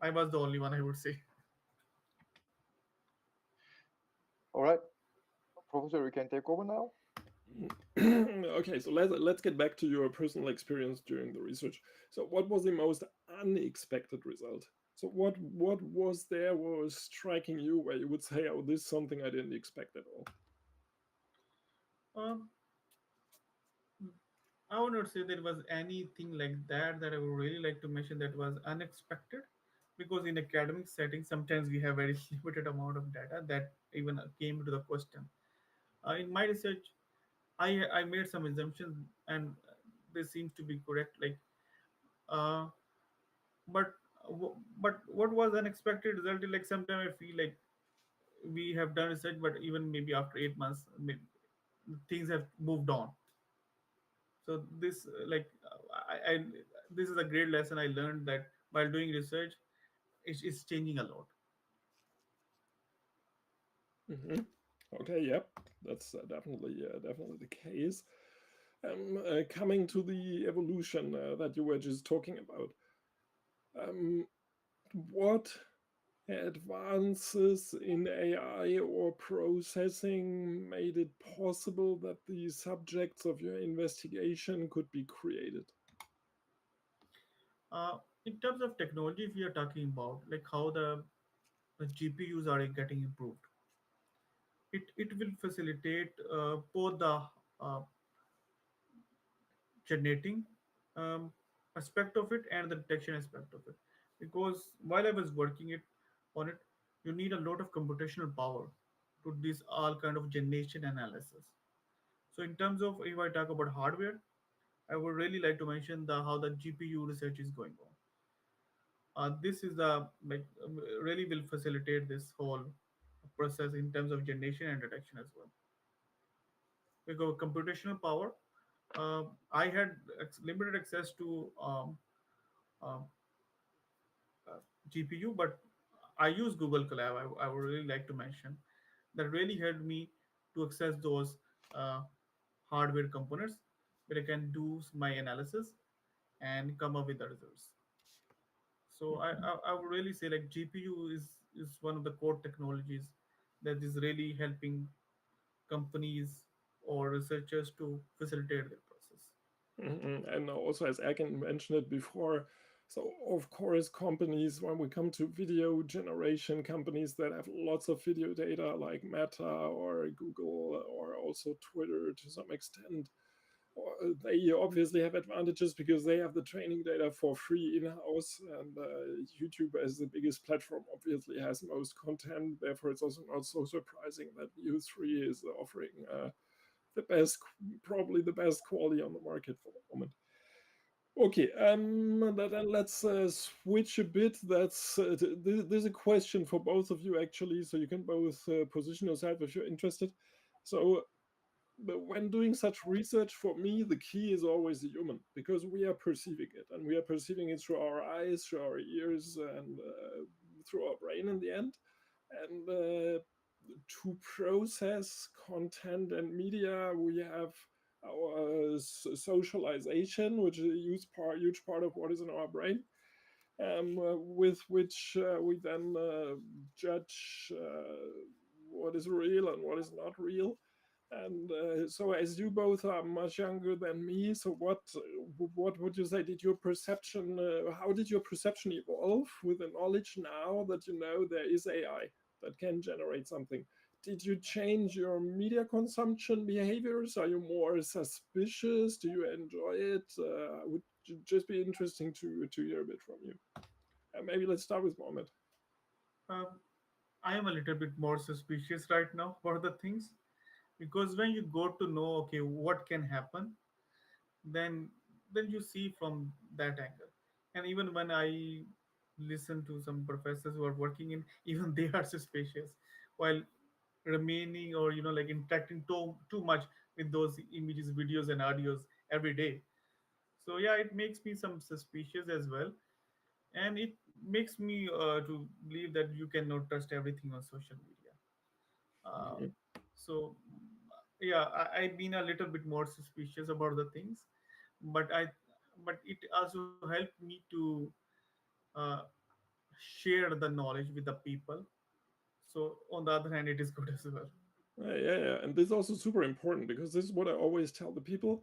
I was the only one, I would say. All right, Professor, we can take over now. Okay, so let's get back to your personal experience during the research. So, what was the most unexpected result? So, what was there was striking you where you would say, "Oh, this is something I didn't expect at all." Um, I would not say there was anything like that that I would really like to mention that was unexpected, because in academic settings sometimes we have very limited amount of data that even came to the question. In my research, I made some assumptions and they seems to be correct. Like, uh, but but what was unexpected result is like sometimes I feel like we have done research, but even maybe after 8 months, things have moved on. So this I this is a great lesson I learned, that while doing research, it's changing a lot. Hmm. Okay, yep, that's definitely the case. Coming to the evolution that you were just talking about, um, what advances in AI or processing made it possible that the subjects of your investigation could be created? In terms of technology, if we are talking about like how the GPUs are getting improved, it will facilitate both the uh, generating aspect of it and the detection aspect of it. Because while I was working it on it, you need a lot of computational power to this all kind of generation analysis. So in terms of if I talk about hardware, I would really like to mention the how the GPU research is going on. This is the really will facilitate this whole process in terms of generation and detection as well. Because computational power, I had limited access to um, GPU, but I use Google Colab. I would really like to mention that really helped me to access those uh, hardware components where I can do my analysis and come up with the results. So I would really say like GPU is one of the core technologies that is really helping companies or researchers to facilitate their process. Mhm. And also, as Akin mentioned it before, so of course, companies, when we come to video generation, companies that have lots of video data like Meta or Google or also Twitter to some extent, they obviously have advantages because they have the training data for free in-house, and YouTube, as the biggest platform, obviously has most content. Therefore, it's also not so surprising that View3 is offering the best, probably the best quality on the market for the moment. Okay, then let's switch a bit. There's a question for both of you actually, so you can both position yourself if you're interested. So, but when doing such research, for me, the key is always the human, because we are perceiving it, and we are perceiving it through our eyes, through our ears, and through our brain in the end. And to process content and media, we have our socialization, which is a huge part of what is in our brain, with which we then judge what is real and what is not real. And so, as you both are much younger than me, so what would you say? Did your perception? How did your perception evolve with the knowledge now that you know there is AI that can generate something? Did you change your media consumption behaviors? Are you more suspicious? Do you enjoy it? Would just be interesting to hear a bit from you. Maybe let's start with Mohammed. Um, I am a little bit more suspicious right now for the things, because when you go to know okay what can happen, then you see from that angle. And even when I listen to some professors who are working in, even they are suspicious while remaining or like interacting too much with those images, videos and audios every day. So yeah, it makes me some suspicious as well, and it makes me to believe that you cannot trust everything on social media. Uh, Mhm. so yeah, I've been a little bit more suspicious about the things, but it also helped me to uh, share the knowledge with the people. So on the other hand, it is good as well. Yeah, and this is also super important because this is what I always tell the people.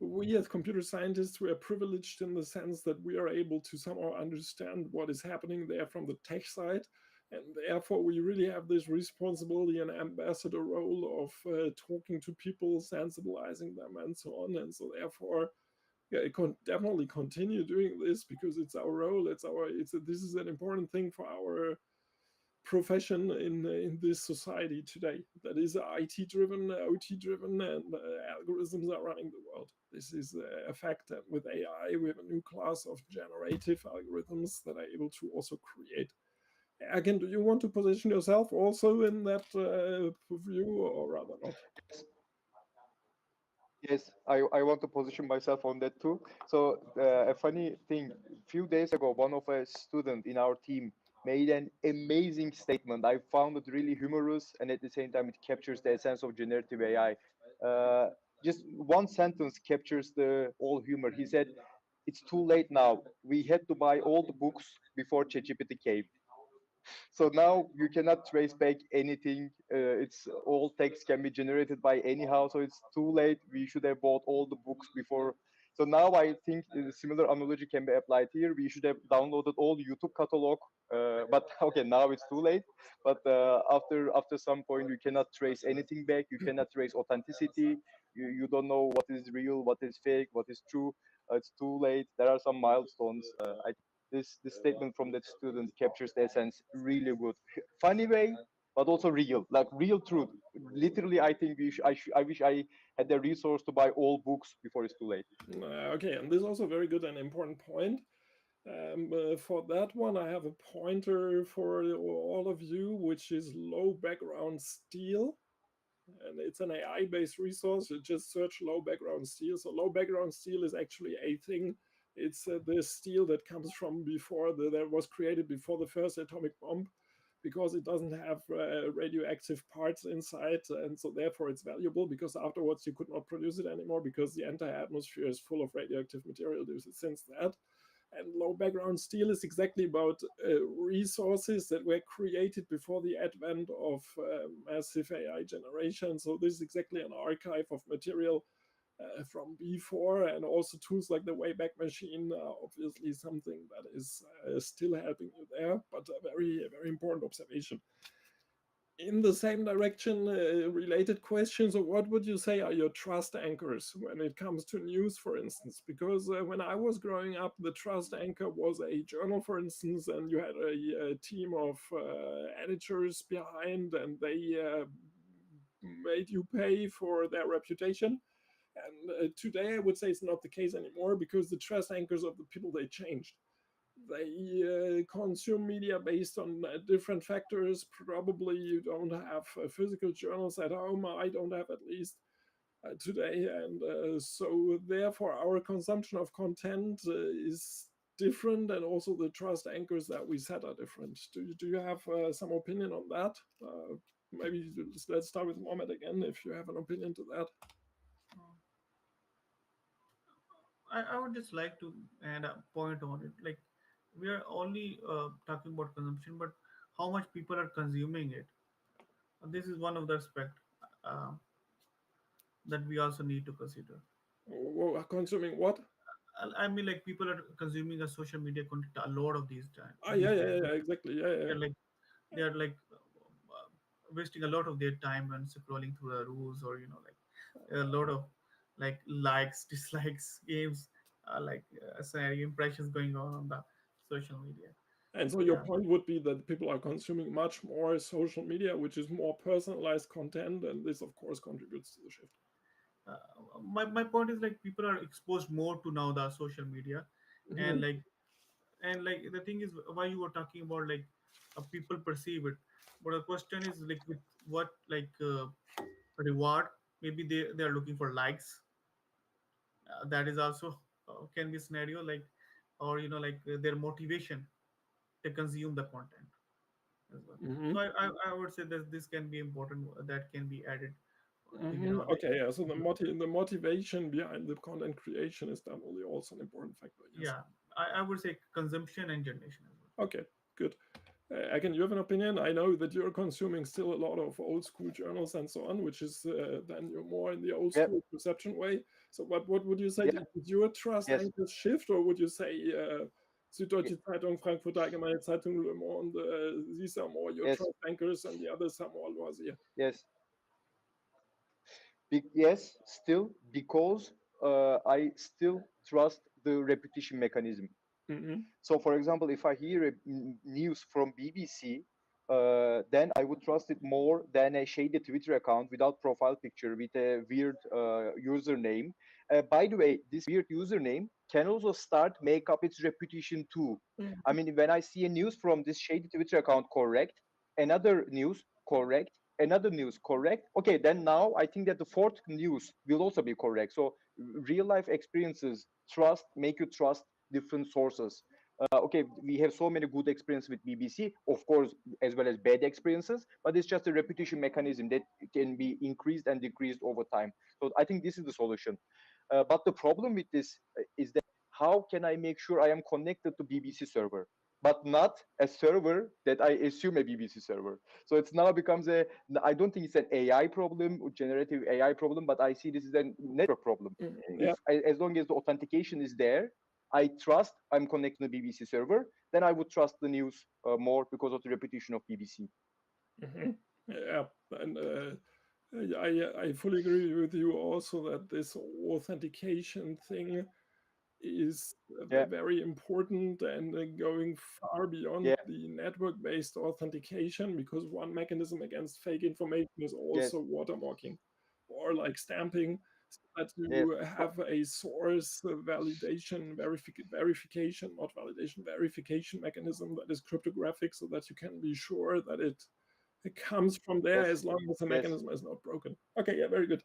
We as computer scientists, we are privileged in the sense that we are able to somehow understand what is happening there from the tech side. And therefore, we really have this responsibility and ambassador role of talking to people, sensibilizing them, and so on. And so, therefore, yeah, definitely continue doing this because it's our role. This is an important thing for our profession in this society today that is IT driven, OT driven, and algorithms are running the world. This is a fact that with AI we have a new class of generative algorithms that are able to also create. Again, do you want to position yourself also in that view, or rather not? Yes, I want to position myself on that too. So a funny thing, few days ago, one of a student in our team made an amazing statement. I found it really humorous, and at the same time, it captures the essence of generative AI. Uh, just one sentence captures the all humor. He said, "It's too late now. We had to buy all the books before ChatGPT came." So now you cannot trace back anything. It's all text can be generated by anyhow. So it's too late. We should have bought all the books before. So now I think a similar analogy can be applied here. We should have downloaded all YouTube catalog. But okay, now it's too late. But after some point, you cannot trace anything back. You cannot trace authenticity. You don't know what is real, what is fake, what is true. It's too late. There are some milestones. This statement from that student captures the essence really good. Funny way, but also real, like real truth. Literally, I think I wish I had the resource to buy all books before it's too late. Okay, and this is also a very good and important point. For that one, I have a pointer for all of you, which is low background steel. And it's an AI based resource. You just search low background steel. So, low background steel is actually a thing. It's the steel that comes from before, that was created before the first atomic bomb because it doesn't have radioactive parts inside. And so, therefore, it's valuable because afterwards you could not produce it anymore because the entire atmosphere is full of radioactive material since that. And low background steel is exactly about resources that were created before the advent of massive AI generation. So this is exactly an archive of material from before, and also tools like the Wayback Machine are obviously something that is still helping you there, but a very important observation. In the same direction, related questions. So what would you say are your trust anchors when it comes to news, for instance? Because when I was growing up, the trust anchor was a journal, for instance, and you had a team of editors behind, and they made you pay for their reputation. And today, I would say it's not the case anymore because the trust anchors of the people, they changed. They consume media based on different factors. Probably you don't have physical journals at home. I don't have, at least today. And so therefore our consumption of content is different, and also the trust anchors that we set are different. Do you have some opinion on that? Maybe let's start with Mohammed again, if you have an opinion to that. I would just like to add a point on it. Like, we are only talking about consumption, but how much people are consuming it. This is one of the aspect uh, that we also need to consider. Consuming what? I mean, like, people are consuming a social media content a lot of these time Ah, these days. yeah, exactly. Yeah. They're like they're like wasting a lot of their time when scrolling through the rules, or a lot of like likes, dislikes, games, scenario impressions going on the social media. And so So your yeah, point would be that people are consuming much more social media, which is more personalized content, and this, of course, contributes to the shift. my point is, like, people are exposed more to now the social media, and Mhm. like the thing is, why you were talking about, like, people perceive it, but the question is, like, with what, reward. Maybe they are looking for likes. That is also can be a scenario, like, or their motivation to consume the content. as well. Hmm. So I would say that this can be important, that can be added in Hmm. your like. Okay, yeah. So the motivation behind the content creation is definitely also an important factor. Yes. Yeah, I would say consumption and generation as well. Okay, good. Again, you have an opinion. I know that you're consuming still a lot of old school journals and so on, which is then you're more in the old Yeah, school perception way. So, what would you say? yeah, Did your trust yes, anchors shift, or would you say ye- Süddeutsche Zeitung, Frankfurter Allgemeine Zeitung, Le Monde, these are more your yes, trust anchors, and the others are more loisir? yes, yes. Still, because I still trust the repetition mechanism. Mm-hmm. So, for example, if I hear news from BBC, then I would trust it more than a shady Twitter account without profile picture with a weird username. By the way, this weird username can also start make up its reputation too. I mean, when I see a news from this shady Twitter account, correct, another news, correct, another news, correct. Okay, then now I think that the fourth news will also be correct. So real life experiences trust make you trust different sources. Okay, we have so many good experiences with BBC, of course, as well as bad experiences, but it's just a repetition mechanism that can be increased and decreased over time. So I think this is the solution. But the problem with this is that how can I make sure I am connected to BBC server, but not a server that I assume a BBC server? So it's now becomes a, I don't think it's an AI problem, or generative AI problem, but I see this as a network problem. Mm-hmm. Yeah. If as long as the authentication is there, I trust I'm connected to the BBC server, then I would trust the news more because of the repetition of BBC. Mm-hmm. Yeah. And I fully agree with you also that this authentication thing is Yeah, very important and going far beyond yeah, the network-based authentication, because one mechanism against fake information is yes, also watermarking or like stamping, so that yes, you have a source verification, not validation, verification mechanism that is cryptographic, so that you can be sure that it comes from there yes, as long as the yes, mechanism is not broken. Okay, yeah, very good.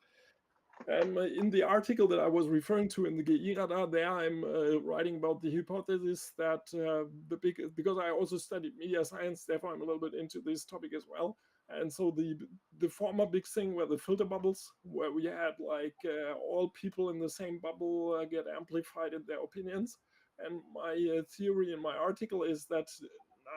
In the article that I was referring to in the GI radar, there I'm writing about the hypothesis that because I also studied media science, therefore I'm a little bit into this topic as well. And so the former big thing were the filter bubbles, where we had like all people in the same bubble get amplified in their opinions. And my theory in my article is that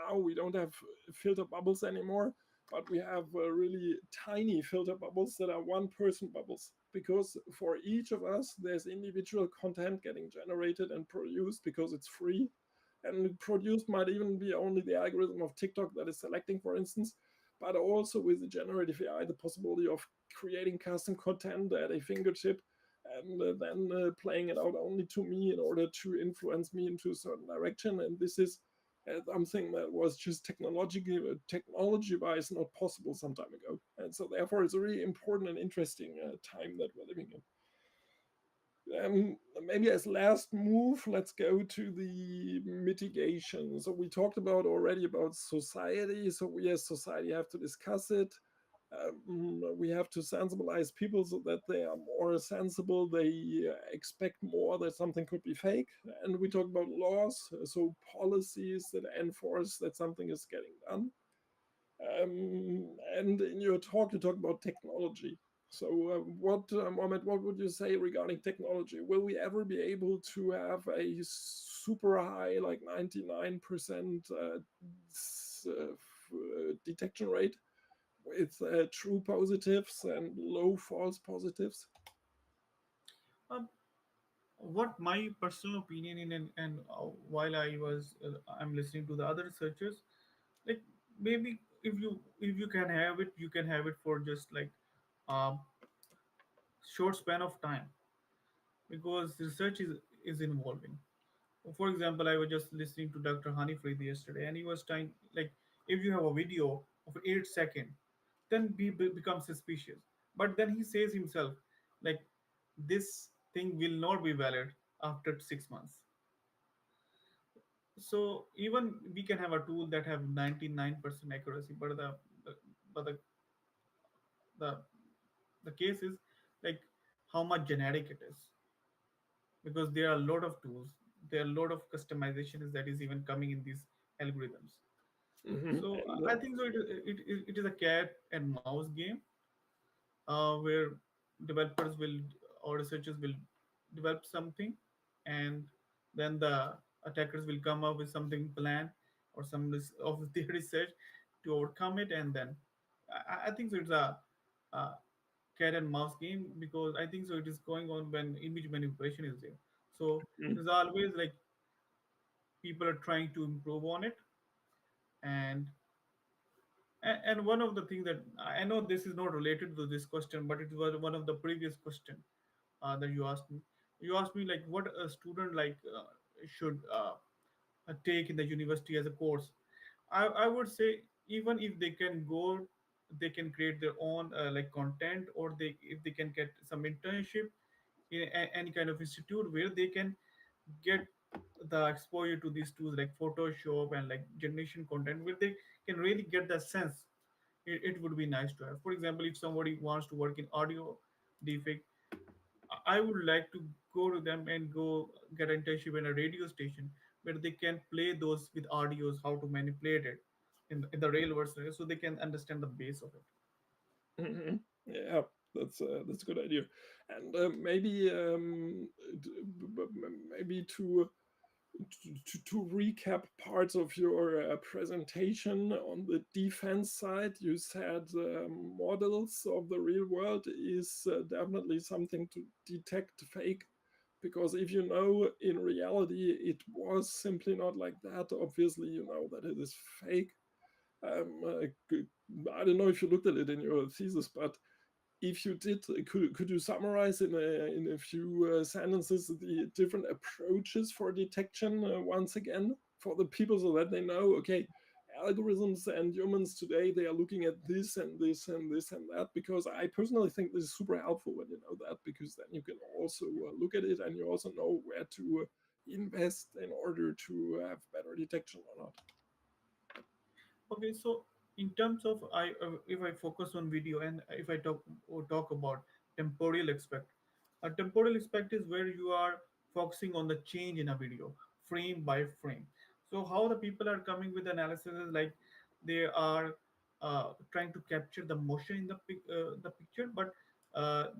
now we don't have filter bubbles anymore, but we have really tiny filter bubbles that are one person bubbles, because for each of us there's individual content getting generated and produced because it's free, and produced might even be only the algorithm of TikTok that is selecting, for instance, but also with the generative AI the possibility of creating custom content at a fingertip, and then playing it out only to me in order to influence me into a certain direction. And this is something that was just technology wise not possible some time ago. And so therefore it's a really important and interesting time that we're living in. Maybe as last move, let's go to the mitigation. So we talked about already about society, so we as society have to discuss it. We have to sensibilize people so that they are more sensible, they expect more that something could be fake. And we talk about laws, so policies that enforce that something is getting done. And in your talk, you talk about technology. So, Mohammed, what would you say regarding technology? Will we ever be able to have a super high, like 99% detection rate with true positives and low false positives? Um, what my personal opinion in, and while I'm listening to the other researchers, like maybe if you can have it, you can have it for just like a short span of time, because research is involving. For example, I was just listening to Dr. Hanifreed yesterday, and he was trying, like, if you have a video of 8 seconds, then become suspicious. But then he says himself, like, this thing will not be valid after 6 months. So even we can have a tool that have 99% accuracy, but the but the the case is like how much genetic it is, because there are a lot of tools, there are a lot of customizations that is even coming in these algorithms. So And I think so. It is a cat and mouse game where developers will or researchers will develop something, and then the attackers will come up with something plan or of the research to overcome it, and then I think so. It's a cat and mouse game because I think so. It is going on when image manipulation is there. So there's always like people are trying to improve on it, and and one of the things that I know this is not related to this question, but it was one of the previous question that you asked me. You asked me like what a student should take in the university as a course. I would say even if they can go, they can create their own like content, or they if they can get some internship in any kind of institute where they can get the exposure to these tools like Photoshop and like generation content where they can really get the sense. It would be nice to have. For example, if somebody wants to work in audio defect, I would like to go to them and go get an internship in a radio station where they can play those with audios, how to manipulate it in the real world scenario, so they can understand the base of it. Yeah, that's a good idea. And maybe to recap parts of your presentation on the defense side, you said models of the real world is definitely something to detect fake, because if you know in reality it was simply not like that, obviously you know that it is fake. I don't know if you looked at it in your thesis, but if you did, could you summarize in a few sentences the different approaches for detection once again for the people, so that they know, okay, algorithms and humans today, they are looking at this and this and this and that, because I personally think this is super helpful when you know that, because then you can also look at it and you also know where to invest in order to have better detection or not. Okay, so in terms of if I focus on video and if I talk about temporal aspect, a temporal aspect is where you are focusing on the change in a video, frame by frame. So how the people are coming with analysis is like they are trying to capture the motion in the picture, but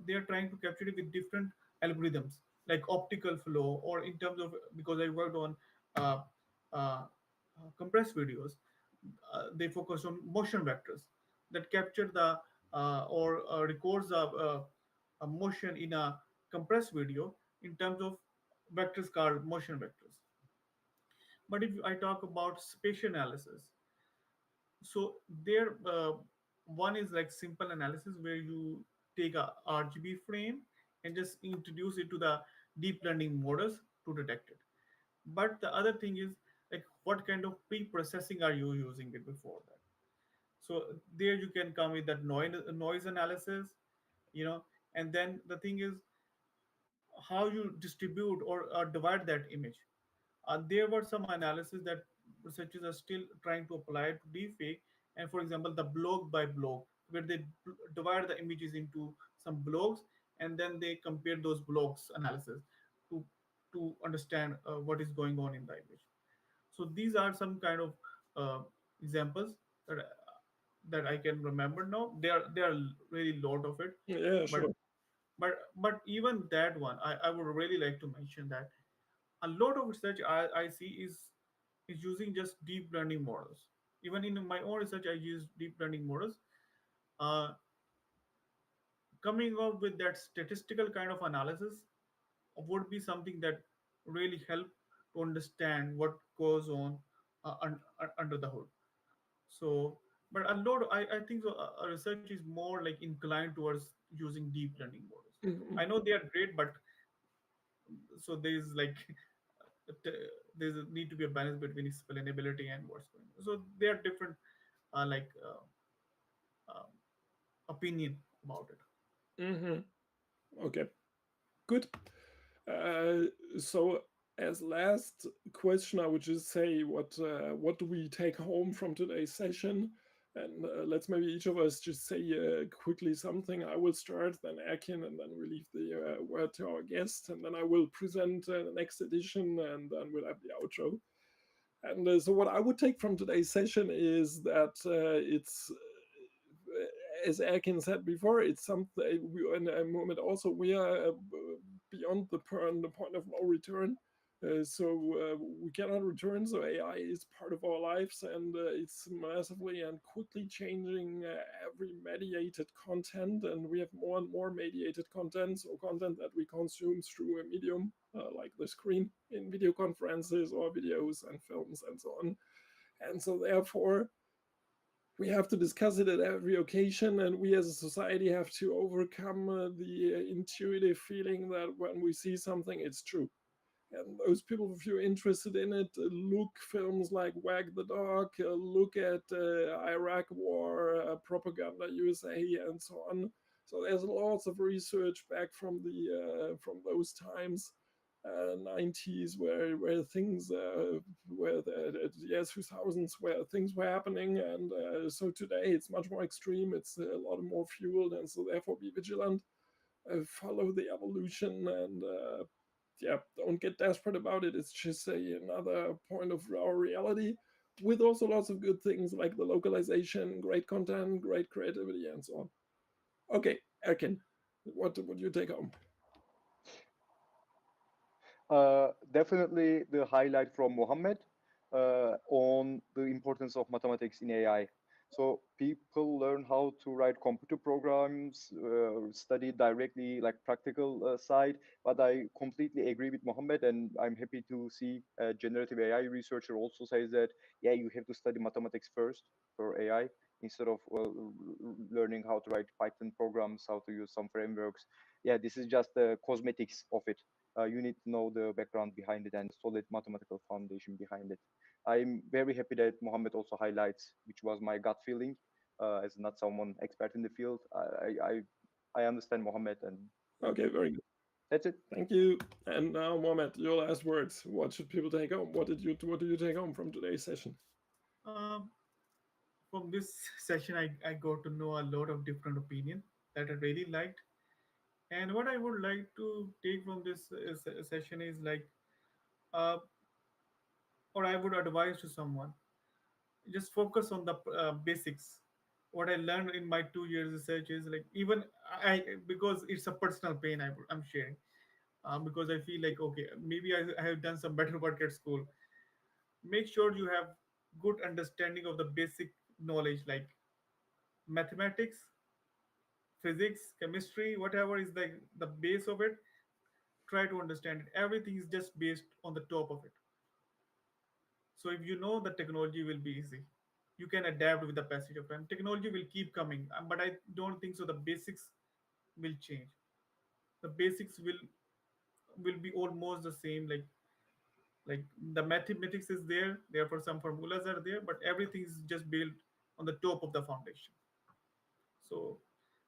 they are trying to capture it with different algorithms like optical flow, or in terms of because I worked on uh, uh, compressed videos, they focus on motion vectors that capture the or records a motion in a compressed video in terms of vectors called motion vectors. But if I talk about spatial analysis, so there one is like simple analysis where you take a RGB frame and just introduce it to the deep learning models to detect it. But the other thing is like what kind of pre-processing are you using it before that? So there you can come with that noise analysis, you know. And then the thing is how you distribute or divide that image. There were some analysis that researchers are still trying to apply to deepfake, and for example the block by block, where they divide the images into some blocks, and then they compare those blocks analysis to understand what is going on in the image. So these are some kind of examples that I can remember now. There are really lot of it, Yeah, but sure. even that one, I would really like to mention that a lot of research I see is using just deep learning models. Even in my own research, I use deep learning models. Uh, Coming up with that statistical kind of analysis would be something that really help to understand what goes on under the hood. So, but a lot, I think so, research is more like inclined towards using deep learning models. I Mhm. know they are great, but so there's like there's a need to be a balance between explainability and what's going on. So there are different like uh, opinion about it. Mhm. Okay, good. Uh, so as last question, I would just say what do we take home from today's session? And let's maybe each of us just say quickly something. I will start, then Akin, and then we leave the word to our guest, and then I will present the next edition, and then we'll have the outro. And so, what I would take from today's session is that it's, as Akin said before, it's something. In a moment, also we are beyond the point of no return. We cannot return. So AI is part of our lives, and it's massively and quickly changing every mediated content, and we have more and more mediated content, so content that we consume through a medium like the screen in video conferences or videos and films and so on. And so therefore we have to discuss it at every occasion, and we as a society have to overcome the intuitive feeling that when we see something, it's true. And those people, if you're interested in it, look films like Wag the Dog, look at Iraq War, Propaganda USA, and so on. So there's lots of research back from those times, 90s, where things where the year 2000s, where things were happening, and so today it's much more extreme. It's a lot more fueled, and so therefore be vigilant, follow the evolution, and yeah, don't get desperate about it. It's just another point of our reality, with also lots of good things like the localization, great content, great creativity, and so on. Okay, Erkin, what would you take home? Definitely the highlight from Mohammed on the importance of mathematics in AI. So people learn how to write computer programs, study directly like practical side. But I completely agree with Mohammed, and I'm happy to see a generative AI researcher also says that yeah, you have to study mathematics first for AI instead of learning how to write Python programs, how to use some frameworks. Yeah, this is just the cosmetics of it. You need to know the background behind it and solid mathematical foundation behind it. I'm very happy that Mohammed also highlights, which was my gut feeling, as not someone expert in the field. I understand Mohammed, and Okay, very good. that's it. Thank you. And now, Mohammed, your last words. What should people take home? What do you take home from today's session? Um, from this session, I got to know a lot of different opinion that I really liked. And what I would like to take from this session is like, uh, or I would advise to someone, just focus on the basics. What I learned in my 2 years research is like, even I, because it's a personal pain I'm sharing, because I feel like, okay, maybe I have done some better work at school. Make sure you have good understanding of the basic knowledge like mathematics, physics, chemistry, whatever is the base of it. Try to understand it. Everything is just based on the top of it. So if you know the technology will be easy, you can adapt with the passage of time. Technology will keep coming, but I don't think so. The basics will change. The basics will be almost the same. Like the mathematics is there, therefore some formulas are there, but everything is just built on the top of the foundation. So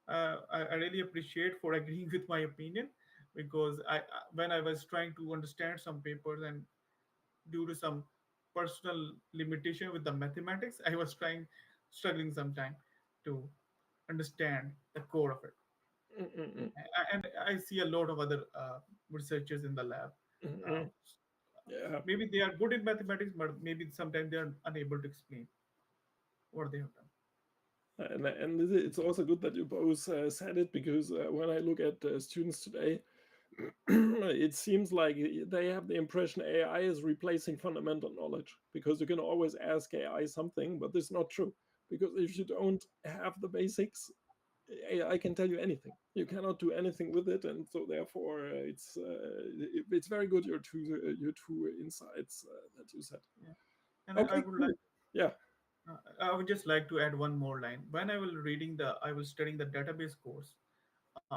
I really appreciate for agreeing with my opinion, because when I was trying to understand some papers, and due to some personal limitation with the mathematics, I was struggling sometime to understand the core of it. Mm-mm-mm. And I see a lot of other researchers in the lab. Uh, Mm-mm. Yeah. Maybe they are good in mathematics, but maybe sometimes they are unable to explain what they have done. And it's also good that you both said it, because when I look at students today, it seems like they have the impression AI is replacing fundamental knowledge, because you can always ask AI something, but this is not true. Because if you don't have the basics, AI can tell you anything. You cannot do anything with it, and so therefore it's very good your two insights that you said. Yeah. And I Okay, would cool. like Yeah. I would just like to add one more line. When I was studying the database course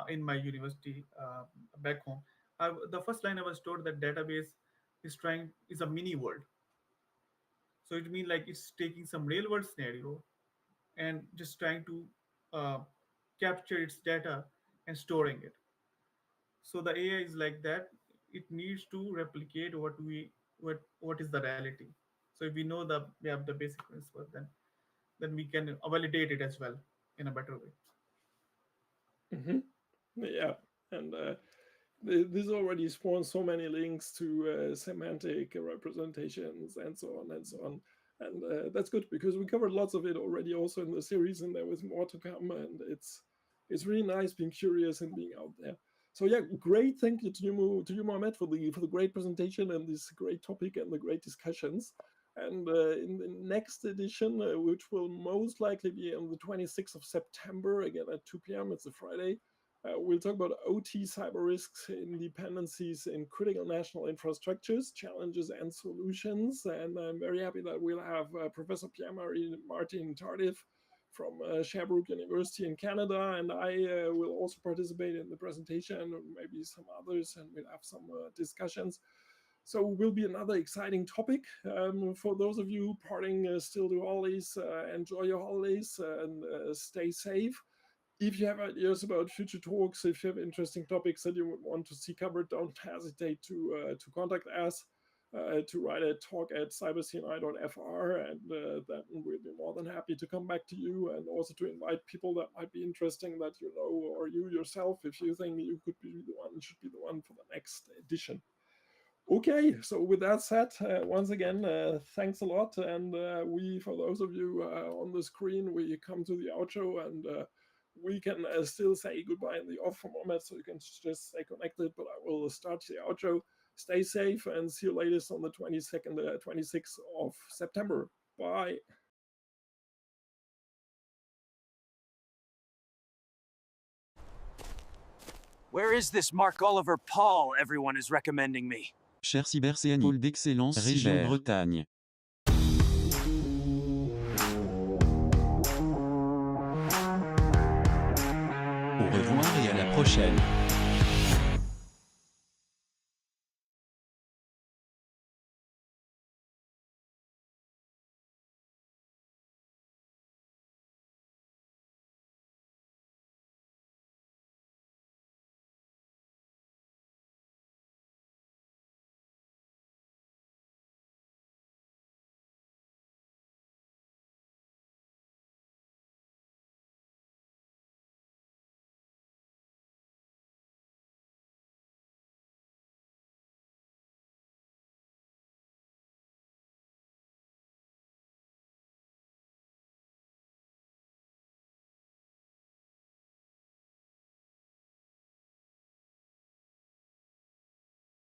in my university back home. The first line I was told that database is a mini world. So it means like it's taking some real world scenario and just trying to uh, capture its data and storing it. So the AI is like that. It needs to replicate what is the reality. So if we know we have the basic principle, then we can validate it as well in a better way. Hmm. Yeah. And this already spawns so many links to semantic representations and so on and so on. And that's good because we covered lots of it already also in the series, and there was more to come. And it's really nice being curious and being out there. So yeah, great. Thank you to you, Mohammed, for the great presentation and this great topic and the great discussions. And in the next edition, which will most likely be on the 26th of September, again at 2 p.m., it's a Friday, we'll talk about OT cyber risks in dependencies in critical national infrastructures, challenges and solutions. And I'm very happy that we'll have Professor Pierre-Marie Martin Tardif from Sherbrooke University in Canada, and I will also participate in the presentation, and maybe some others, and we'll have some discussions. So will be another exciting topic. For those of you parting still to holidays, enjoy your holidays and stay safe. If you have ideas about future talks, if you have interesting topics that you would want to see covered, don't hesitate to contact us, to write a talk at cybercni.fr, and then we'll be more than happy to come back to you, and also to invite people that might be interesting that you know, or you yourself, if you think you could be the one, should be the one for the next edition. Okay, so with that said, once again, thanks a lot. And we, for those of you on the screen, we come to the outro, and we can still say goodbye in the off for a moment, so you can just stay connected, but I will start the outro. Stay safe and see you latest on the 26th of September. Bye. Where is this Mark Oliver Paul everyone is recommending me? Cher CyberCNI, pôle d'excellence région Cyber. Bretagne. Au revoir et à la prochaine.